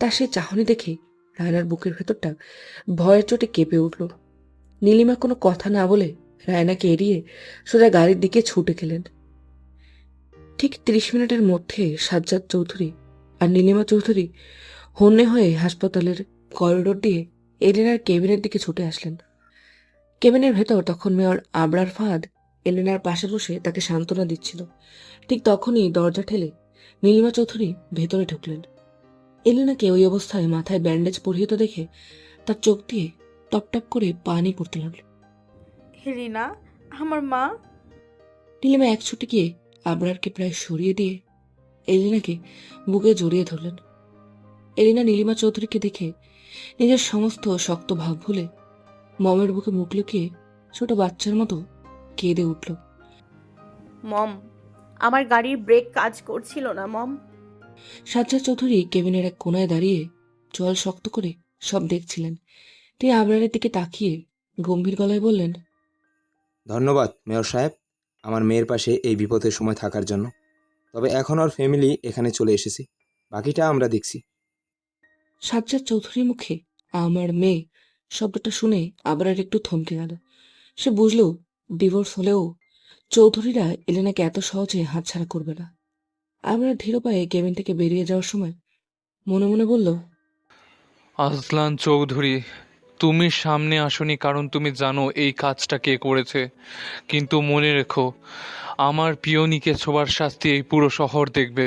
তার সেই চাহনি দেখে রায়নার বুকের ভেতরটা ভয়ের চোটে কেঁপে উঠল। নীলিমা কোনো কথা না বলে রায়নাকে এড়িয়ে সোজা গাড়ির দিকে ছুটে গেলেন। ঠিক 30 মিনিটের মধ্যে সাজ্জাদ চৌধুরী আর নীলিমা চৌধুরী হন্যে হয়ে হাসপাতালের করিডোর দিয়ে এলিনার কেবিনের দিকে ছুটে আসলেন। কেবিনের ভেতর তখন মেয়র আবরার ফাহাদ এলিনার পাশে বসে তাকে সান্ত্বনা দিচ্ছিল। ঠিক তখনই দরজা ঠেলে নীলিমা চৌধুরী ভেতরে ঢুকলেন। এলিনাকে ওই অবস্থায় মাথায় ব্যান্ডেজ পরিহিত দেখে তার চোখ দিয়ে টপ টপ করে পানি পড়তে লাগলো। এলিনা, আমার মা। নীলিমা এক ছুটে গিয়ে আবরারকে প্রায় সরিয়ে দিয়ে এলিনাকে বুকে জড়িয়ে ধরলেন। এলিনা নীলিমা চৌধুরীকে দেখে নিজের সমস্ত শক্ত ভাব ভুলে মমের বুকে মুখ লুকিয়ে ছোট বাচ্চার মতো কেঁদে উঠল। মম, আমার গাড়ির ব্রেক কাজ করছিল না মম। সাজ্জাদ চৌধুরী কেবিনের এক কোনায় দাঁড়িয়ে জল শক্ত করে সব দেখছিলেন। তিনি আবরারের দিকে তাকিয়ে গম্ভীর গলায় বললেন, ধন্যবাদ মেয়র সাহেব, আমার মেয়ের পাশে এই বিপদের সময় থাকার জন্য। তবে এখন ওর ফ্যামিলি এখানে চলে এসেছে, বাকিটা আমরা দেখছি। সাজ্জাদ চৌধুরীর মুখে আমার মেয়ে শব্দটা শুনে আবরার একটু থমকে গেল। সে বুঝল ডিভোর্স হলেও চৌধুরীরা এলেনাকে এত সহজে হাতছাড়া করবে না। আবরার ধীর পায়ে কেবিন থেকে বেরিয়ে যাওয়ার সময় মনে মনে বলল, আজলান চৌধুরী, তুমি সামনে আসোনি কারণ তুমি জানো এই কাজটা কে করেছে, কিন্তু মনে রেখো, আমার পিয়নিকে ছোবার শাস্তি এই পুরো শহর দেখবে।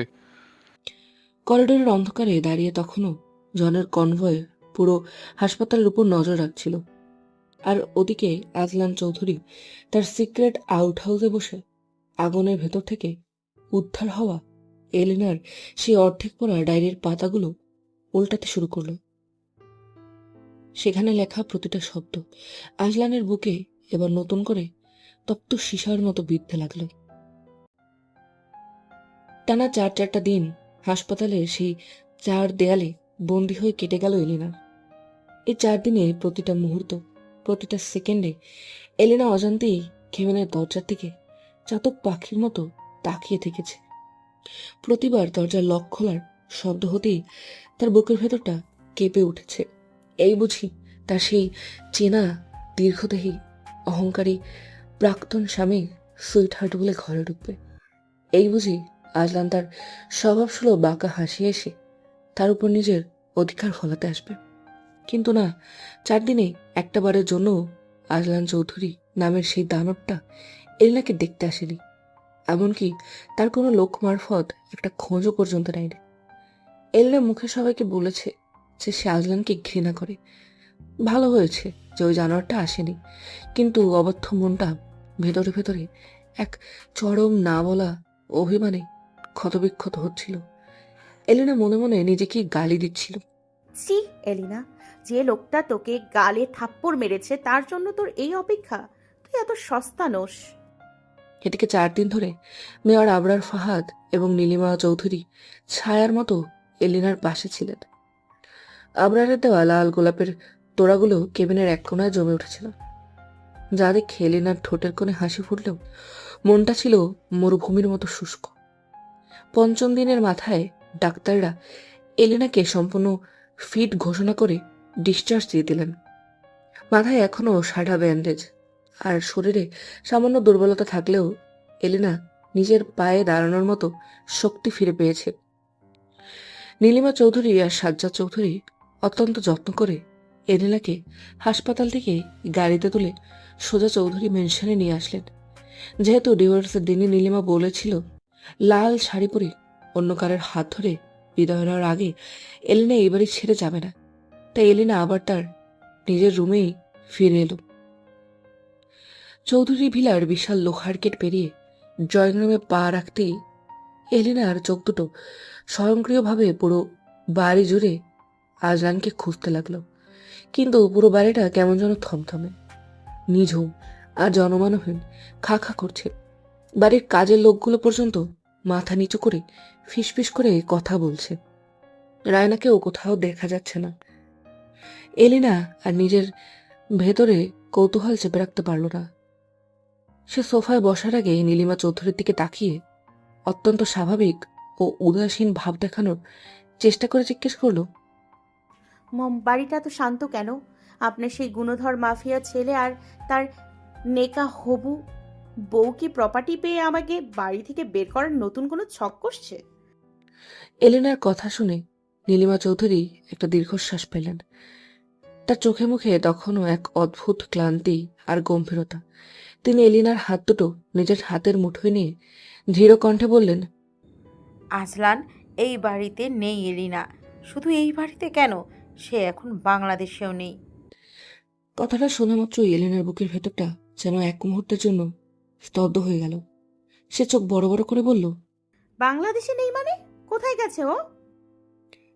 করিডোরের অন্ধকারে দাঁড়িয়ে তখনও জনের কনভয় পুরো হাসপাতালের উপর নজর রাখছিল। আর ওদিকে আজলান চৌধুরী তার সিক্রেট আউট হাউসে বসে আগুনের ভেতর থেকে উদ্ধার হওয়া এলিনার সেই অর্ধেক পড়া ডায়েরির পাতাগুলো উল্টাতে শুরু করলো। সেখানে লেখা প্রতিটা শব্দ আজলানের বুকে এবার নতুন করে তপ্ত সীসার মতো বিঁধতে লাগলো। টানা 4 দিন হাসপাতালের সেই 4 দেয়ালে বন্দী হয়ে কেটে গেল এলিনার। এই 4 দিনে প্রতিটা মুহূর্ত, প্রতিটা সেকেন্ডে এলিনা অজান্তেই কেবিনের দরজার দিকে চাতক পাখির মতো তাকিয়ে থেকেছে। প্রতিবার দরজার লক খোলার শব্দ হতেই তার বুকের ভেতরটা কেঁপে উঠেছে। এই বুঝি তার সেই চেনা দীর্ঘদেহী অহংকারী প্রাক্তন স্বামী সুইট হার্ট বলে ঘরে ঢুকবে। এই বুঝি আজলান তার স্বভাবসুলভ বাঁকা হাসি এসে তার উপর নিজের অধিকার ফলাতে আসবে। কিন্তু না, 4 দিনে একটা বারের জন্য আজলান চৌধুরী নামের সেই দানবটা এলিনাকে দেখতে আসেনি। এমনকি তার কোনো লোক মারফত একটা খোঁজও পর্যন্ত নেয়নি। এলিনা মুখে সবাইকে বলেছে যে সে আজলানকে ঘৃণা করে। ভালো হয়েছে যে ওই জানোয়ারটা আসেনি, কিন্তু অবদ্ধ মনটা ভেতরে ভেতরে এক চরম না বলা অভিমানে ক্ষতবিক্ষত হচ্ছিল। এলিনা মনে মনে নিজেকে গালি দিচ্ছিল। ছি এলিনা, যে লোকটা তোকে গালে থাপ্পড় মেরেছে তার জন্য তোর এই অপেক্ষা? তুই এত সস্তা নোস। এদিকে 4 দিন ধরে মেয়র আবরার ফাহাদ এবং নীলিমা চৌধুরী ছায়ার মতো এলিনার পাশে ছিলেন। আবরারের দেওয়া লাল গোলাপের তোড়াগুলো কেবিনের এক কোণায় জমে উঠেছিল। যা দেখে এলিনার ঠোঁটের কোণে হাসি ফুটলেও মনটা ছিল মরুভূমির মতো শুষ্ক। পঞ্চম দিনের মাথায় ডাক্তাররা এলিনাকে সম্পূর্ণ ফিট ঘোষণা করে ডিসচার্জ দিয়ে দিলেন। মাথায় এখনো সাদা ব্যান্ডেজ, আর শরীরে সামান্য দুর্বলতা থাকলেও এলিনা নিজের পায়ে দাঁড়ানোর মতো শক্তি ফিরে পেয়েছে। নীলিমা চৌধুরী আর সাজ্জাদ চৌধুরী অত্যন্ত যত্ন করে এলিনাকে হাসপাতাল থেকে গাড়িতে তুলে সোজা চৌধুরী মেনশনে নিয়ে আসলেন। যেহেতু ডিভোর্সের দিনই নীলিমা বলেছিল লাল শাড়ি পরে অন্য কারের হাত ধরে বিদায় হওয়ার আগে এলিনা এই বাড়ি ছেড়ে যাবে না, তাই এলিনা আবার তার নিজের রুমেই ফিরে এলো। চৌধুরী ভিলার বিশাল লোহার গেট পেরিয়ে ড্রয়িং রুমে পা রাখতেই এলিনার চোখ দুটো স্বয়ংক্রিয়ভাবে পুরো বাড়ি জুড়ে আজলানকে খুঁজতে লাগলো। কিন্তু পুরো বাড়িটা কেমন যেন থমথমে, নিঝুম আর জনমানবহীন, খা খা করছে। বাড়ির কাজের লোকগুলো পর্যন্ত মাথা নিচু করে ফিসফিস করে কথা বলছে। রায়নাকেও কোথাও দেখা যাচ্ছে না। এলিনা আর নিজের ভেতরে কৌতূহল চেপে রাখতে পারল না। সে সোফায় বসার আগে নীলিমা চৌধুরীর দিকে তাকিয়ে অত্যন্ত স্বাভাবিক ও উদাসীন ভাব দেখানোর চেষ্টা করে জিজ্ঞেস করলো, মম, বাড়িটা তো শান্ত কেন? আপনার সেই গুণধর মাফিয়া ছেলে আর তার নেকা হবু বউ কি প্রপার্টি পেয়ে আমাকে বাড়ি থেকে বের করার নতুন কোনো ছক কষছে? এলিনার কথা শুনে নীলিমা চৌধুরী একটা দীর্ঘশ্বাস পেলেন। তার চোখে মুখে তখনও এক অদ্ভুত ক্লান্তি আর গম্ভীরতা। তিনি এলিনার হাত দুটো নিজের হাতের মুঠোয় নিয়ে ধীর কণ্ঠে বললেন, আজলান এই বাড়িতে নেই এলিনা। শুধু এই বাড়িতে কেন, সে এখন বাংলাদেশেও নেই। কথাটা শোনা মাত্রই এলিনার বুকের ভেতরটা যেন এক মুহূর্তের জন্য স্তব্ধ হয়ে গেল। সে চোখ বড় বড় করে বলল, বাংলাদেশে নেই মানে? কোথায় গেছে ও?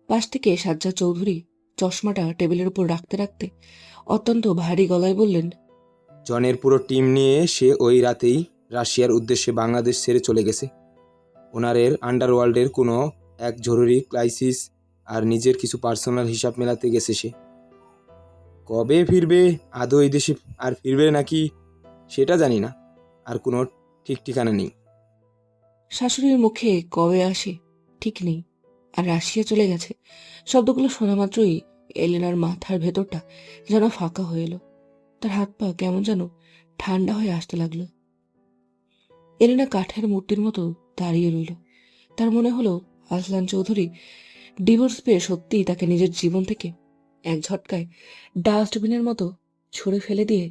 পাশ থেকে সাজ্জাদ চৌধুরী চশমাটা টেবিলের উপর রাখতে রাখতে অত্যন্ত ভারী গলায় বললেন, জনের পুরো টিম নিয়ে সে ওই রাতেই রাশিয়ার উদ্দেশ্যে বাংলাদেশ ছেড়ে চলে গেছে। ওনারের আন্ডারওয়ার্ল্ডের কোনো এক জরুরি ক্রাইসিস আর নিজের কিছু পার্সোনাল হিসাব মেলাতে গেছে সে। কবে ফিরবে, আদৌ এই দেশে আর ফিরবে নাকি সেটা জানি না, আর কোনো ঠিক ঠিকানা নেই। শাশুড়ির মুখে কবে আসে ঠিক নেই, আর রাশিয়া চলে গেছে শব্দগুলো শোনা মাত্রই এলিনার মাথার ভেতরটা যেন ফাঁকা হয়ে এলো। তার হাত পা কেমন যেন ঠান্ডা হয়ে আসতে লাগলো। এলিনা কাঠের মূর্তির মতো দাঁড়িয়ে রইল। তার মনে হলো আজলান চৌধুরী ডিভোর্স পেয়ে সত্যিই তাকে নিজের জীবন থেকে এক ঝটকায় ডাস্টবিনের মতো ছুঁড়ে ফেলে দিয়ে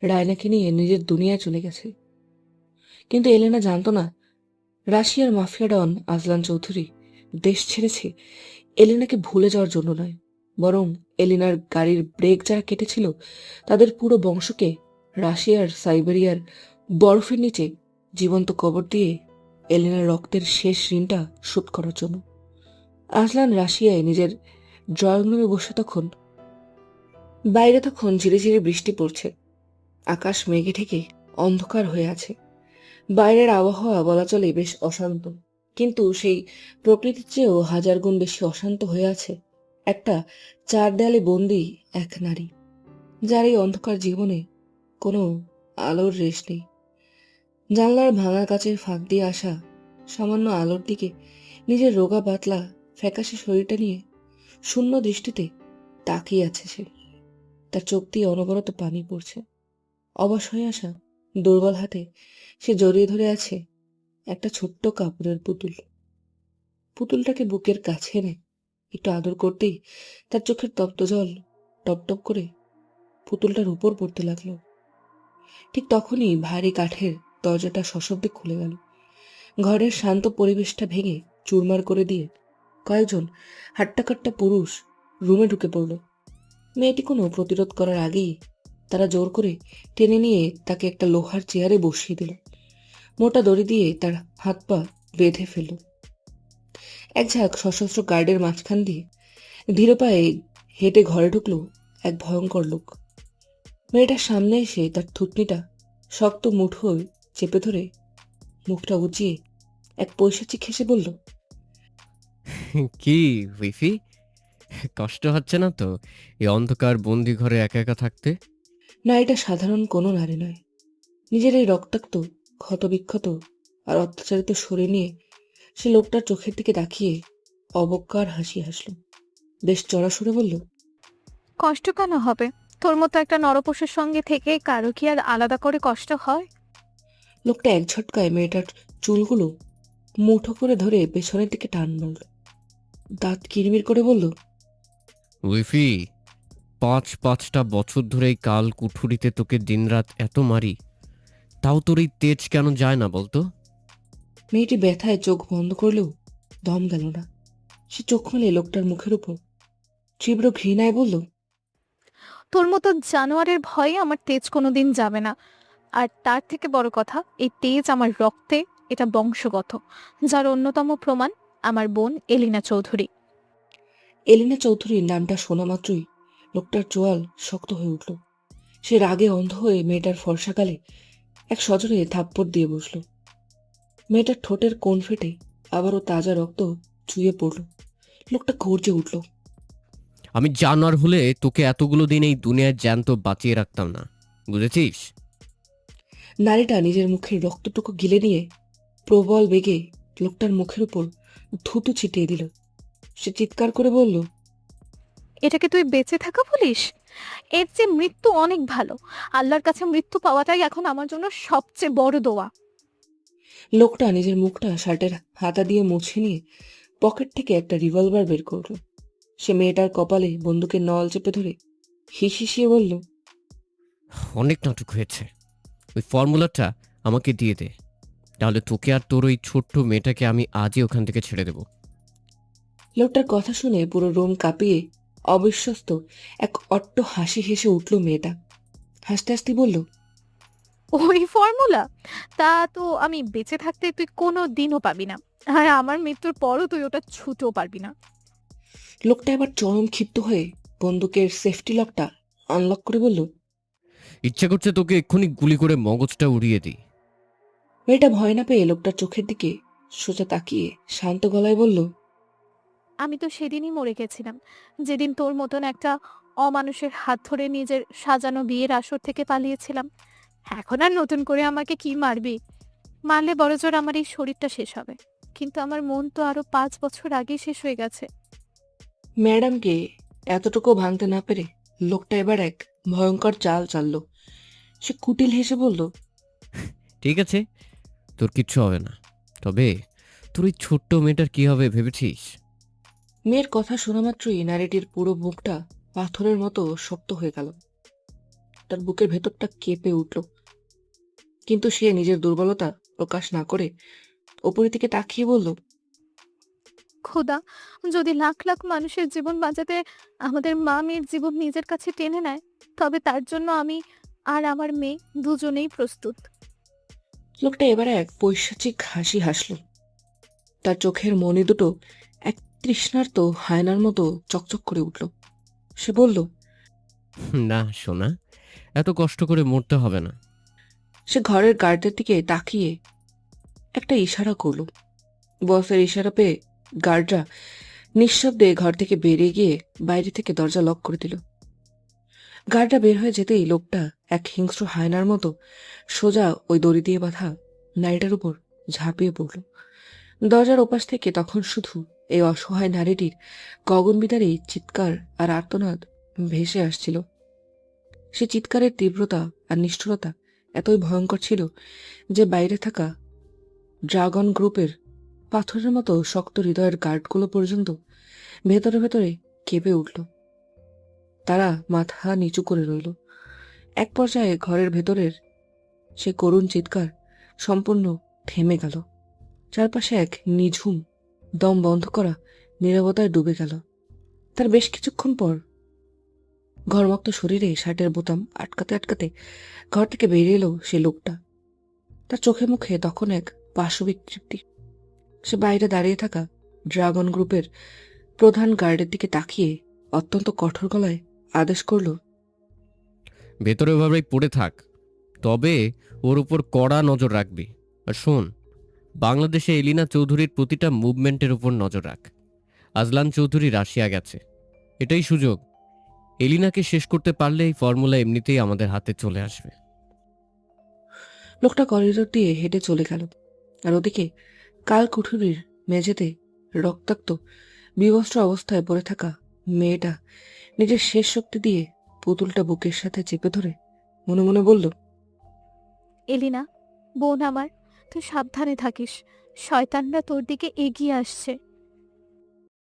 রায়নাকে নিয়ে নিজের দুনিয়ায় চলে গেছে। কিন্তু এলিনা জানতো না, রাশিয়ার মাফিয়া ডন আজলান চৌধুরী দেশ ছেড়েছে এলিনাকে ভুলে যাওয়ার জন্য নয়, বরং এলিনার গাড়ির ব্রেক যারা কেটেছিল তাদের পুরো বংশকে রাশিয়ার সাইবেরিয়ার বরফের নিচে জীবন্ত কবর দিয়ে এলিনার রক্তের শেষ ঋণটা শোধ করার জন্য। আজলান রাশিয়ায় নিজের ড্রয়িং রুমে বসে তখন বাইরে তখন ঝিরে ঝিরে বৃষ্টি পড়ছে। আকাশ মেঘে ঢেকে অন্ধকার হয়ে আছে। বাইরের আবহাওয়া বলা চলে বেশ অশান্ত, কিন্তু সেই প্রকৃতির চেয়েও হাজার গুণ বেশি অশান্ত হয়ে আছে একটা চার দেয়ালে বন্দি এক নারী, যার এই অন্ধকার জীবনে কোনো আলোর রেশ নেই। জানলার ভাঙা কাচের ফাঁক দিয়ে আসা সামান্য আলোর দিকে নিজের রোগা পাতলা ফ্যাকাশে শরীরটা নিয়ে শূন্য দৃষ্টিতে তাকিয়ে আছে সে। তার চোখ দিয়ে অনবরত পানি পড়ছে। অবশ হয়ে আসা দুর্বল হাতে সে জড়িয়ে ধরে আছে একটা ছোট্ট কাপড়ের পুতুল। পুতুলটাকে বুকের কাছে এনে একটু আদর করতেই তার চোখের তপ্ত জল টপ টপ করে পুতুলটার উপর পড়তে লাগলো। ঠিক তখনই ভারী কাঠের দরজাটা সশব্দে খুলে গেল। ঘরের শান্ত পরিবেশটা ভেঙে চুরমার করে দিয়ে কয়েকজন হাট্টাকাট্টা পুরুষ রুমে ঢুকে পড়ল। মেয়েটি কোনো প্রতিরোধ করার আগেই তারা জোর করে টেনে নিয়ে তাকে একটা লোহার চেয়ারে বসিয়ে দিল। মোটা দড়ি দিয়ে তার হাত পা বেঁধে ফেলল। এক ঝাঁক সশস্ত্র গার্ডের মাঝখান দিয়ে ধীর পায়ে হেঁটে ঘরে ঢুকলো এক ভয়ঙ্কর লোক। মেয়েটার সামনে এসে তার থুতনিটা শক্ত মুঠোয় চেপে ধরে মুখটা উঁচিয়ে এক পৈশাচিক হেসে বলল, কি উইফি, কষ্ট হচ্ছে না তো এই অন্ধকার বন্দি ঘরে একা একা থাকতে? নারীটা সাধারণ কোনো নারী নয়। নিজের এই রক্তাক্ত, ক্ষতবিক্ষত আর অত্যাচারিত শরীর নিয়ে সে লোকটার চোখের দিকে তাকিয়ে অবজ্ঞার হাসি হাসল। বেশ চড়া সুরে বলল, কষ্ট কেন হবে? তোর মতো একটা নরপশুর সঙ্গে থেকে কারো কি আর আলাদা করে কষ্ট হয়? লোকটা এক ঝটকায় মেয়েটার চুলগুলো মুঠো করে ধরে পেছনের দিকে টান মারল। দাঁত কিরমির করে বলল, উইফি, ৫-৫টা বছর ধরে এই কাল কুঠুরিতে তোকে দিনরাত এত মারি, তাও তোর এই তেজ কেন যায় না বলতো? মেয়েটি ব্যথায় চোখ বন্ধ করলেও দম গেল না। সে চোখ মেলে লোকটার মুখের উপর তীব্র ঘৃণায় বলল, তোর মতো জানোয়ারের ভয়ে আমার তেজ কোনোদিন যাবে না। আর তার থেকে বড় কথা, এই তেজ আমার রক্তে, এটা বংশগত, যার অন্যতম প্রমাণ আমার বোন এলিনা চৌধুরী। এলিনা চৌধুরীর নামটা শোনা মাত্রই লোকটার চোয়াল শক্ত হয়ে উঠল। সে রাগে অন্ধ হয়ে মেয়েটার ফর্সা গালে এক সজোরে থাপ্পড় দিয়ে বসল। মেয়েটার ঠোঁটের কোণ ফেটে আবারও তাজা রক্ত চুইয়ে পড়ল। লোকটা গর্জে উঠল, আমি জানোয়ার হলে তোকে এতগুলো দিন এই দুনিয়ায় জ্যান্ত বাঁচিয়ে রাখতাম না, বুঝেছিস? নারীটা নিজের মুখের রক্তটুকু গিলে নিয়ে প্রবল বেগে লোকটার মুখের উপর থুতু ছিটিয়ে দিল। সে চিৎকার করে বলল, এটাকে তুই বেঁচে থাকা বলিস? এর যে মৃত্যু অনেক ভালো। আল্লাহর কাছে মৃত্যু পাওয়াটাই এখন আমার জন্য সবচেয়ে বড় দোয়া। লোকটা নিজের মুখটা শার্টের হাতা দিয়ে মুছে নিয়ে পকেট থেকে একটা রিভলভার বের করল। সে মেয়েটার কপালে বন্দুকের নল চেপে ধরে হিসিয়ে বলল, অনেক নাটক হয়েছে, ওই ফর্মুলাটা আমাকে দিয়ে দে, তাহলে তোকে আর তোর ওই ছোট্ট মেয়েটাকে আমি আজই ওখান থেকে ছেড়ে দেব। লোকটার কথা শুনে পুরো রুম কাঁপিয়ে অবিশ্বস্ত এক অট্ট হাসি হেসে উঠল মেয়েটা। হাসতে হাসতে বলল, ওই ফর্মুলা? তা তো আমি বেঁচে থাকতে তুই কোনো দিনও পাবি না, আর আমার মৃত্যুর পরও তুই ওটা ছুঁতেও পারবি না। লোকটা এবার চরম ক্ষিপ্ত হয়ে বন্দুকের সেফটি লকটা আনলক করে বলল, ইচ্ছা করছে তোকে এক্ষুনি গুলি করে মগজটা উড়িয়ে দিই। মেয়েটা ভয় না পেয়ে লোকটার চোখের দিকে সোজা তাকিয়ে শান্ত গলায় বলল, আমি তো সেদিনই মরে গেছিলাম, যেদিন তোর মতন একটা অমানুষের হাত ধরে নিজের সাজানো বিয়ের আসর থেকে পালিয়েছিলাম। এখন আর নতুন করে আমাকে কি মারবি? মারলে বড়জোর আমার এই শরীরটা শেষ হবে, কিন্তু আমার মন তো আরো 5 বছর আগেই শেষ হয়ে গেছে। ম্যাডামকে এতটুকু ভাঙতে না পেরে লোকটা এবার এক ভয়ঙ্কর চাল চালল। সে কুটিল হেসে বলল, ঠিক আছে, তোর কিচ্ছু হবে না, তবে তোর ওই ছোট্ট মেয়েটার কি হবে ভেবেছিস? মেয়ের কথা শোনা মাত্রই নারীটির পুরো মুখটা পাথরের মতো শক্ত হয়ে গেল। তার বুকের ভেতরটা কেঁপে উঠল, কিন্তু সে নিজের দুর্বলতা প্রকাশ না করে ওপরের দিকে তাকিয়ে বলল, খোদা, যদি লাখ লাখ মানুষের জীবন বাঁচাতে আমাদের মা মেয়ের জীবন নিজের কাছে টেনে নেয়, তবে তার জন্য আমি আর আমার মেয়ে দুজনেই প্রস্তুত। লোকটা এবারে এক পৈশাচিক হাসি হাসল। তার চোখের মনি দুটো এক তৃষ্ণার্ত হায়নার মতো চকচক করে উঠল। সে বলল, না সোনা, এত কষ্ট করে মরতে হবে না। সে ঘরের গার্ডের দিকে তাকিয়ে একটা ইশারা করল। বসের ইশারা পেয়ে গার্ডরা নিঃশব্দে ঘর থেকে বেরিয়ে গিয়ে বাইরে থেকে দরজা লক করে দিল। গার্ডরা বের হয়ে যেতেই লোকটা এক হিংস্র হায়নার মতো সোজা ওই দড়ি দিয়ে বাঁধা নারীটার উপর ঝাঁপিয়ে পড়ল। দরজার ওপাশ থেকে তখন শুধু এই অসহায় নারীটির গগনবিদারী চিৎকার আর আর্তনাদ ভেসে আসছিল। সে চিৎকারের তীব্রতা আর নিষ্ঠুরতা এতই ভয়ঙ্কর ছিল যে বাইরে থাকা ড্রাগন গ্রুপের পাথরের মতো শক্ত হৃদয়ের গার্ডগুলো পর্যন্ত ভেতরে ভেতরে কেঁপে উঠল। তারা মাথা নিচু করে রইল। এক পর্যায়ে ঘরের ভেতরের সে করুণ চিৎকার সম্পূর্ণ থেমে গেল। চারপাশে এক নিঝুম, দম বন্ধ করা নীরবতায় ডুবে গেল। তার বেশ কিছুক্ষণ পর ঘরমক্ত শরীরে শার্টের বোতাম আটকাতে আটকাতে ঘর থেকে বেরিয়ে এলো সে লোকটা। তার চোখে মুখে তখন এক পাশবিক তৃপ্তি। সে বাইরে দাঁড়িয়ে থাকা ড্রাগন গ্রুপের প্রধান গার্ডের দিকে তাকিয়ে অত্যন্ত কঠোর গলায় আদেশ করল, ভেতরে ওভাবেই পড়ে থাক, তবে ওর উপর কড়া নজর রাখবি। আর শোন, বাংলাদেশে এলিনা চৌধুরীর প্রতিটা মুভমেন্টের উপর নজর রাখ। আজলান চৌধুরী রাশিয়া গেছে, এটাই সুযোগ। এলিনাকে শেষ করতে পারলে এই ফর্মুলা এমনিতেই আমাদের হাতে চলে আসবে। লোকটা করিডোর দিয়ে হেঁটে চলে গেল। আর ওদিকে কাল কুঠুরির মেঝেতে রক্তাক্ত বিবস্ত্র অবস্থায় পড়ে থাকা মেয়েটা নিজের শেষ শক্তি দিয়ে পুতুলটা বুকের সাথে চেপে ধরে মনে মনে বলল, এলিনা, বোন আমার, তুই সাবধানে থাকিস, শয়তানরা তোর দিকে এগিয়ে আসছে।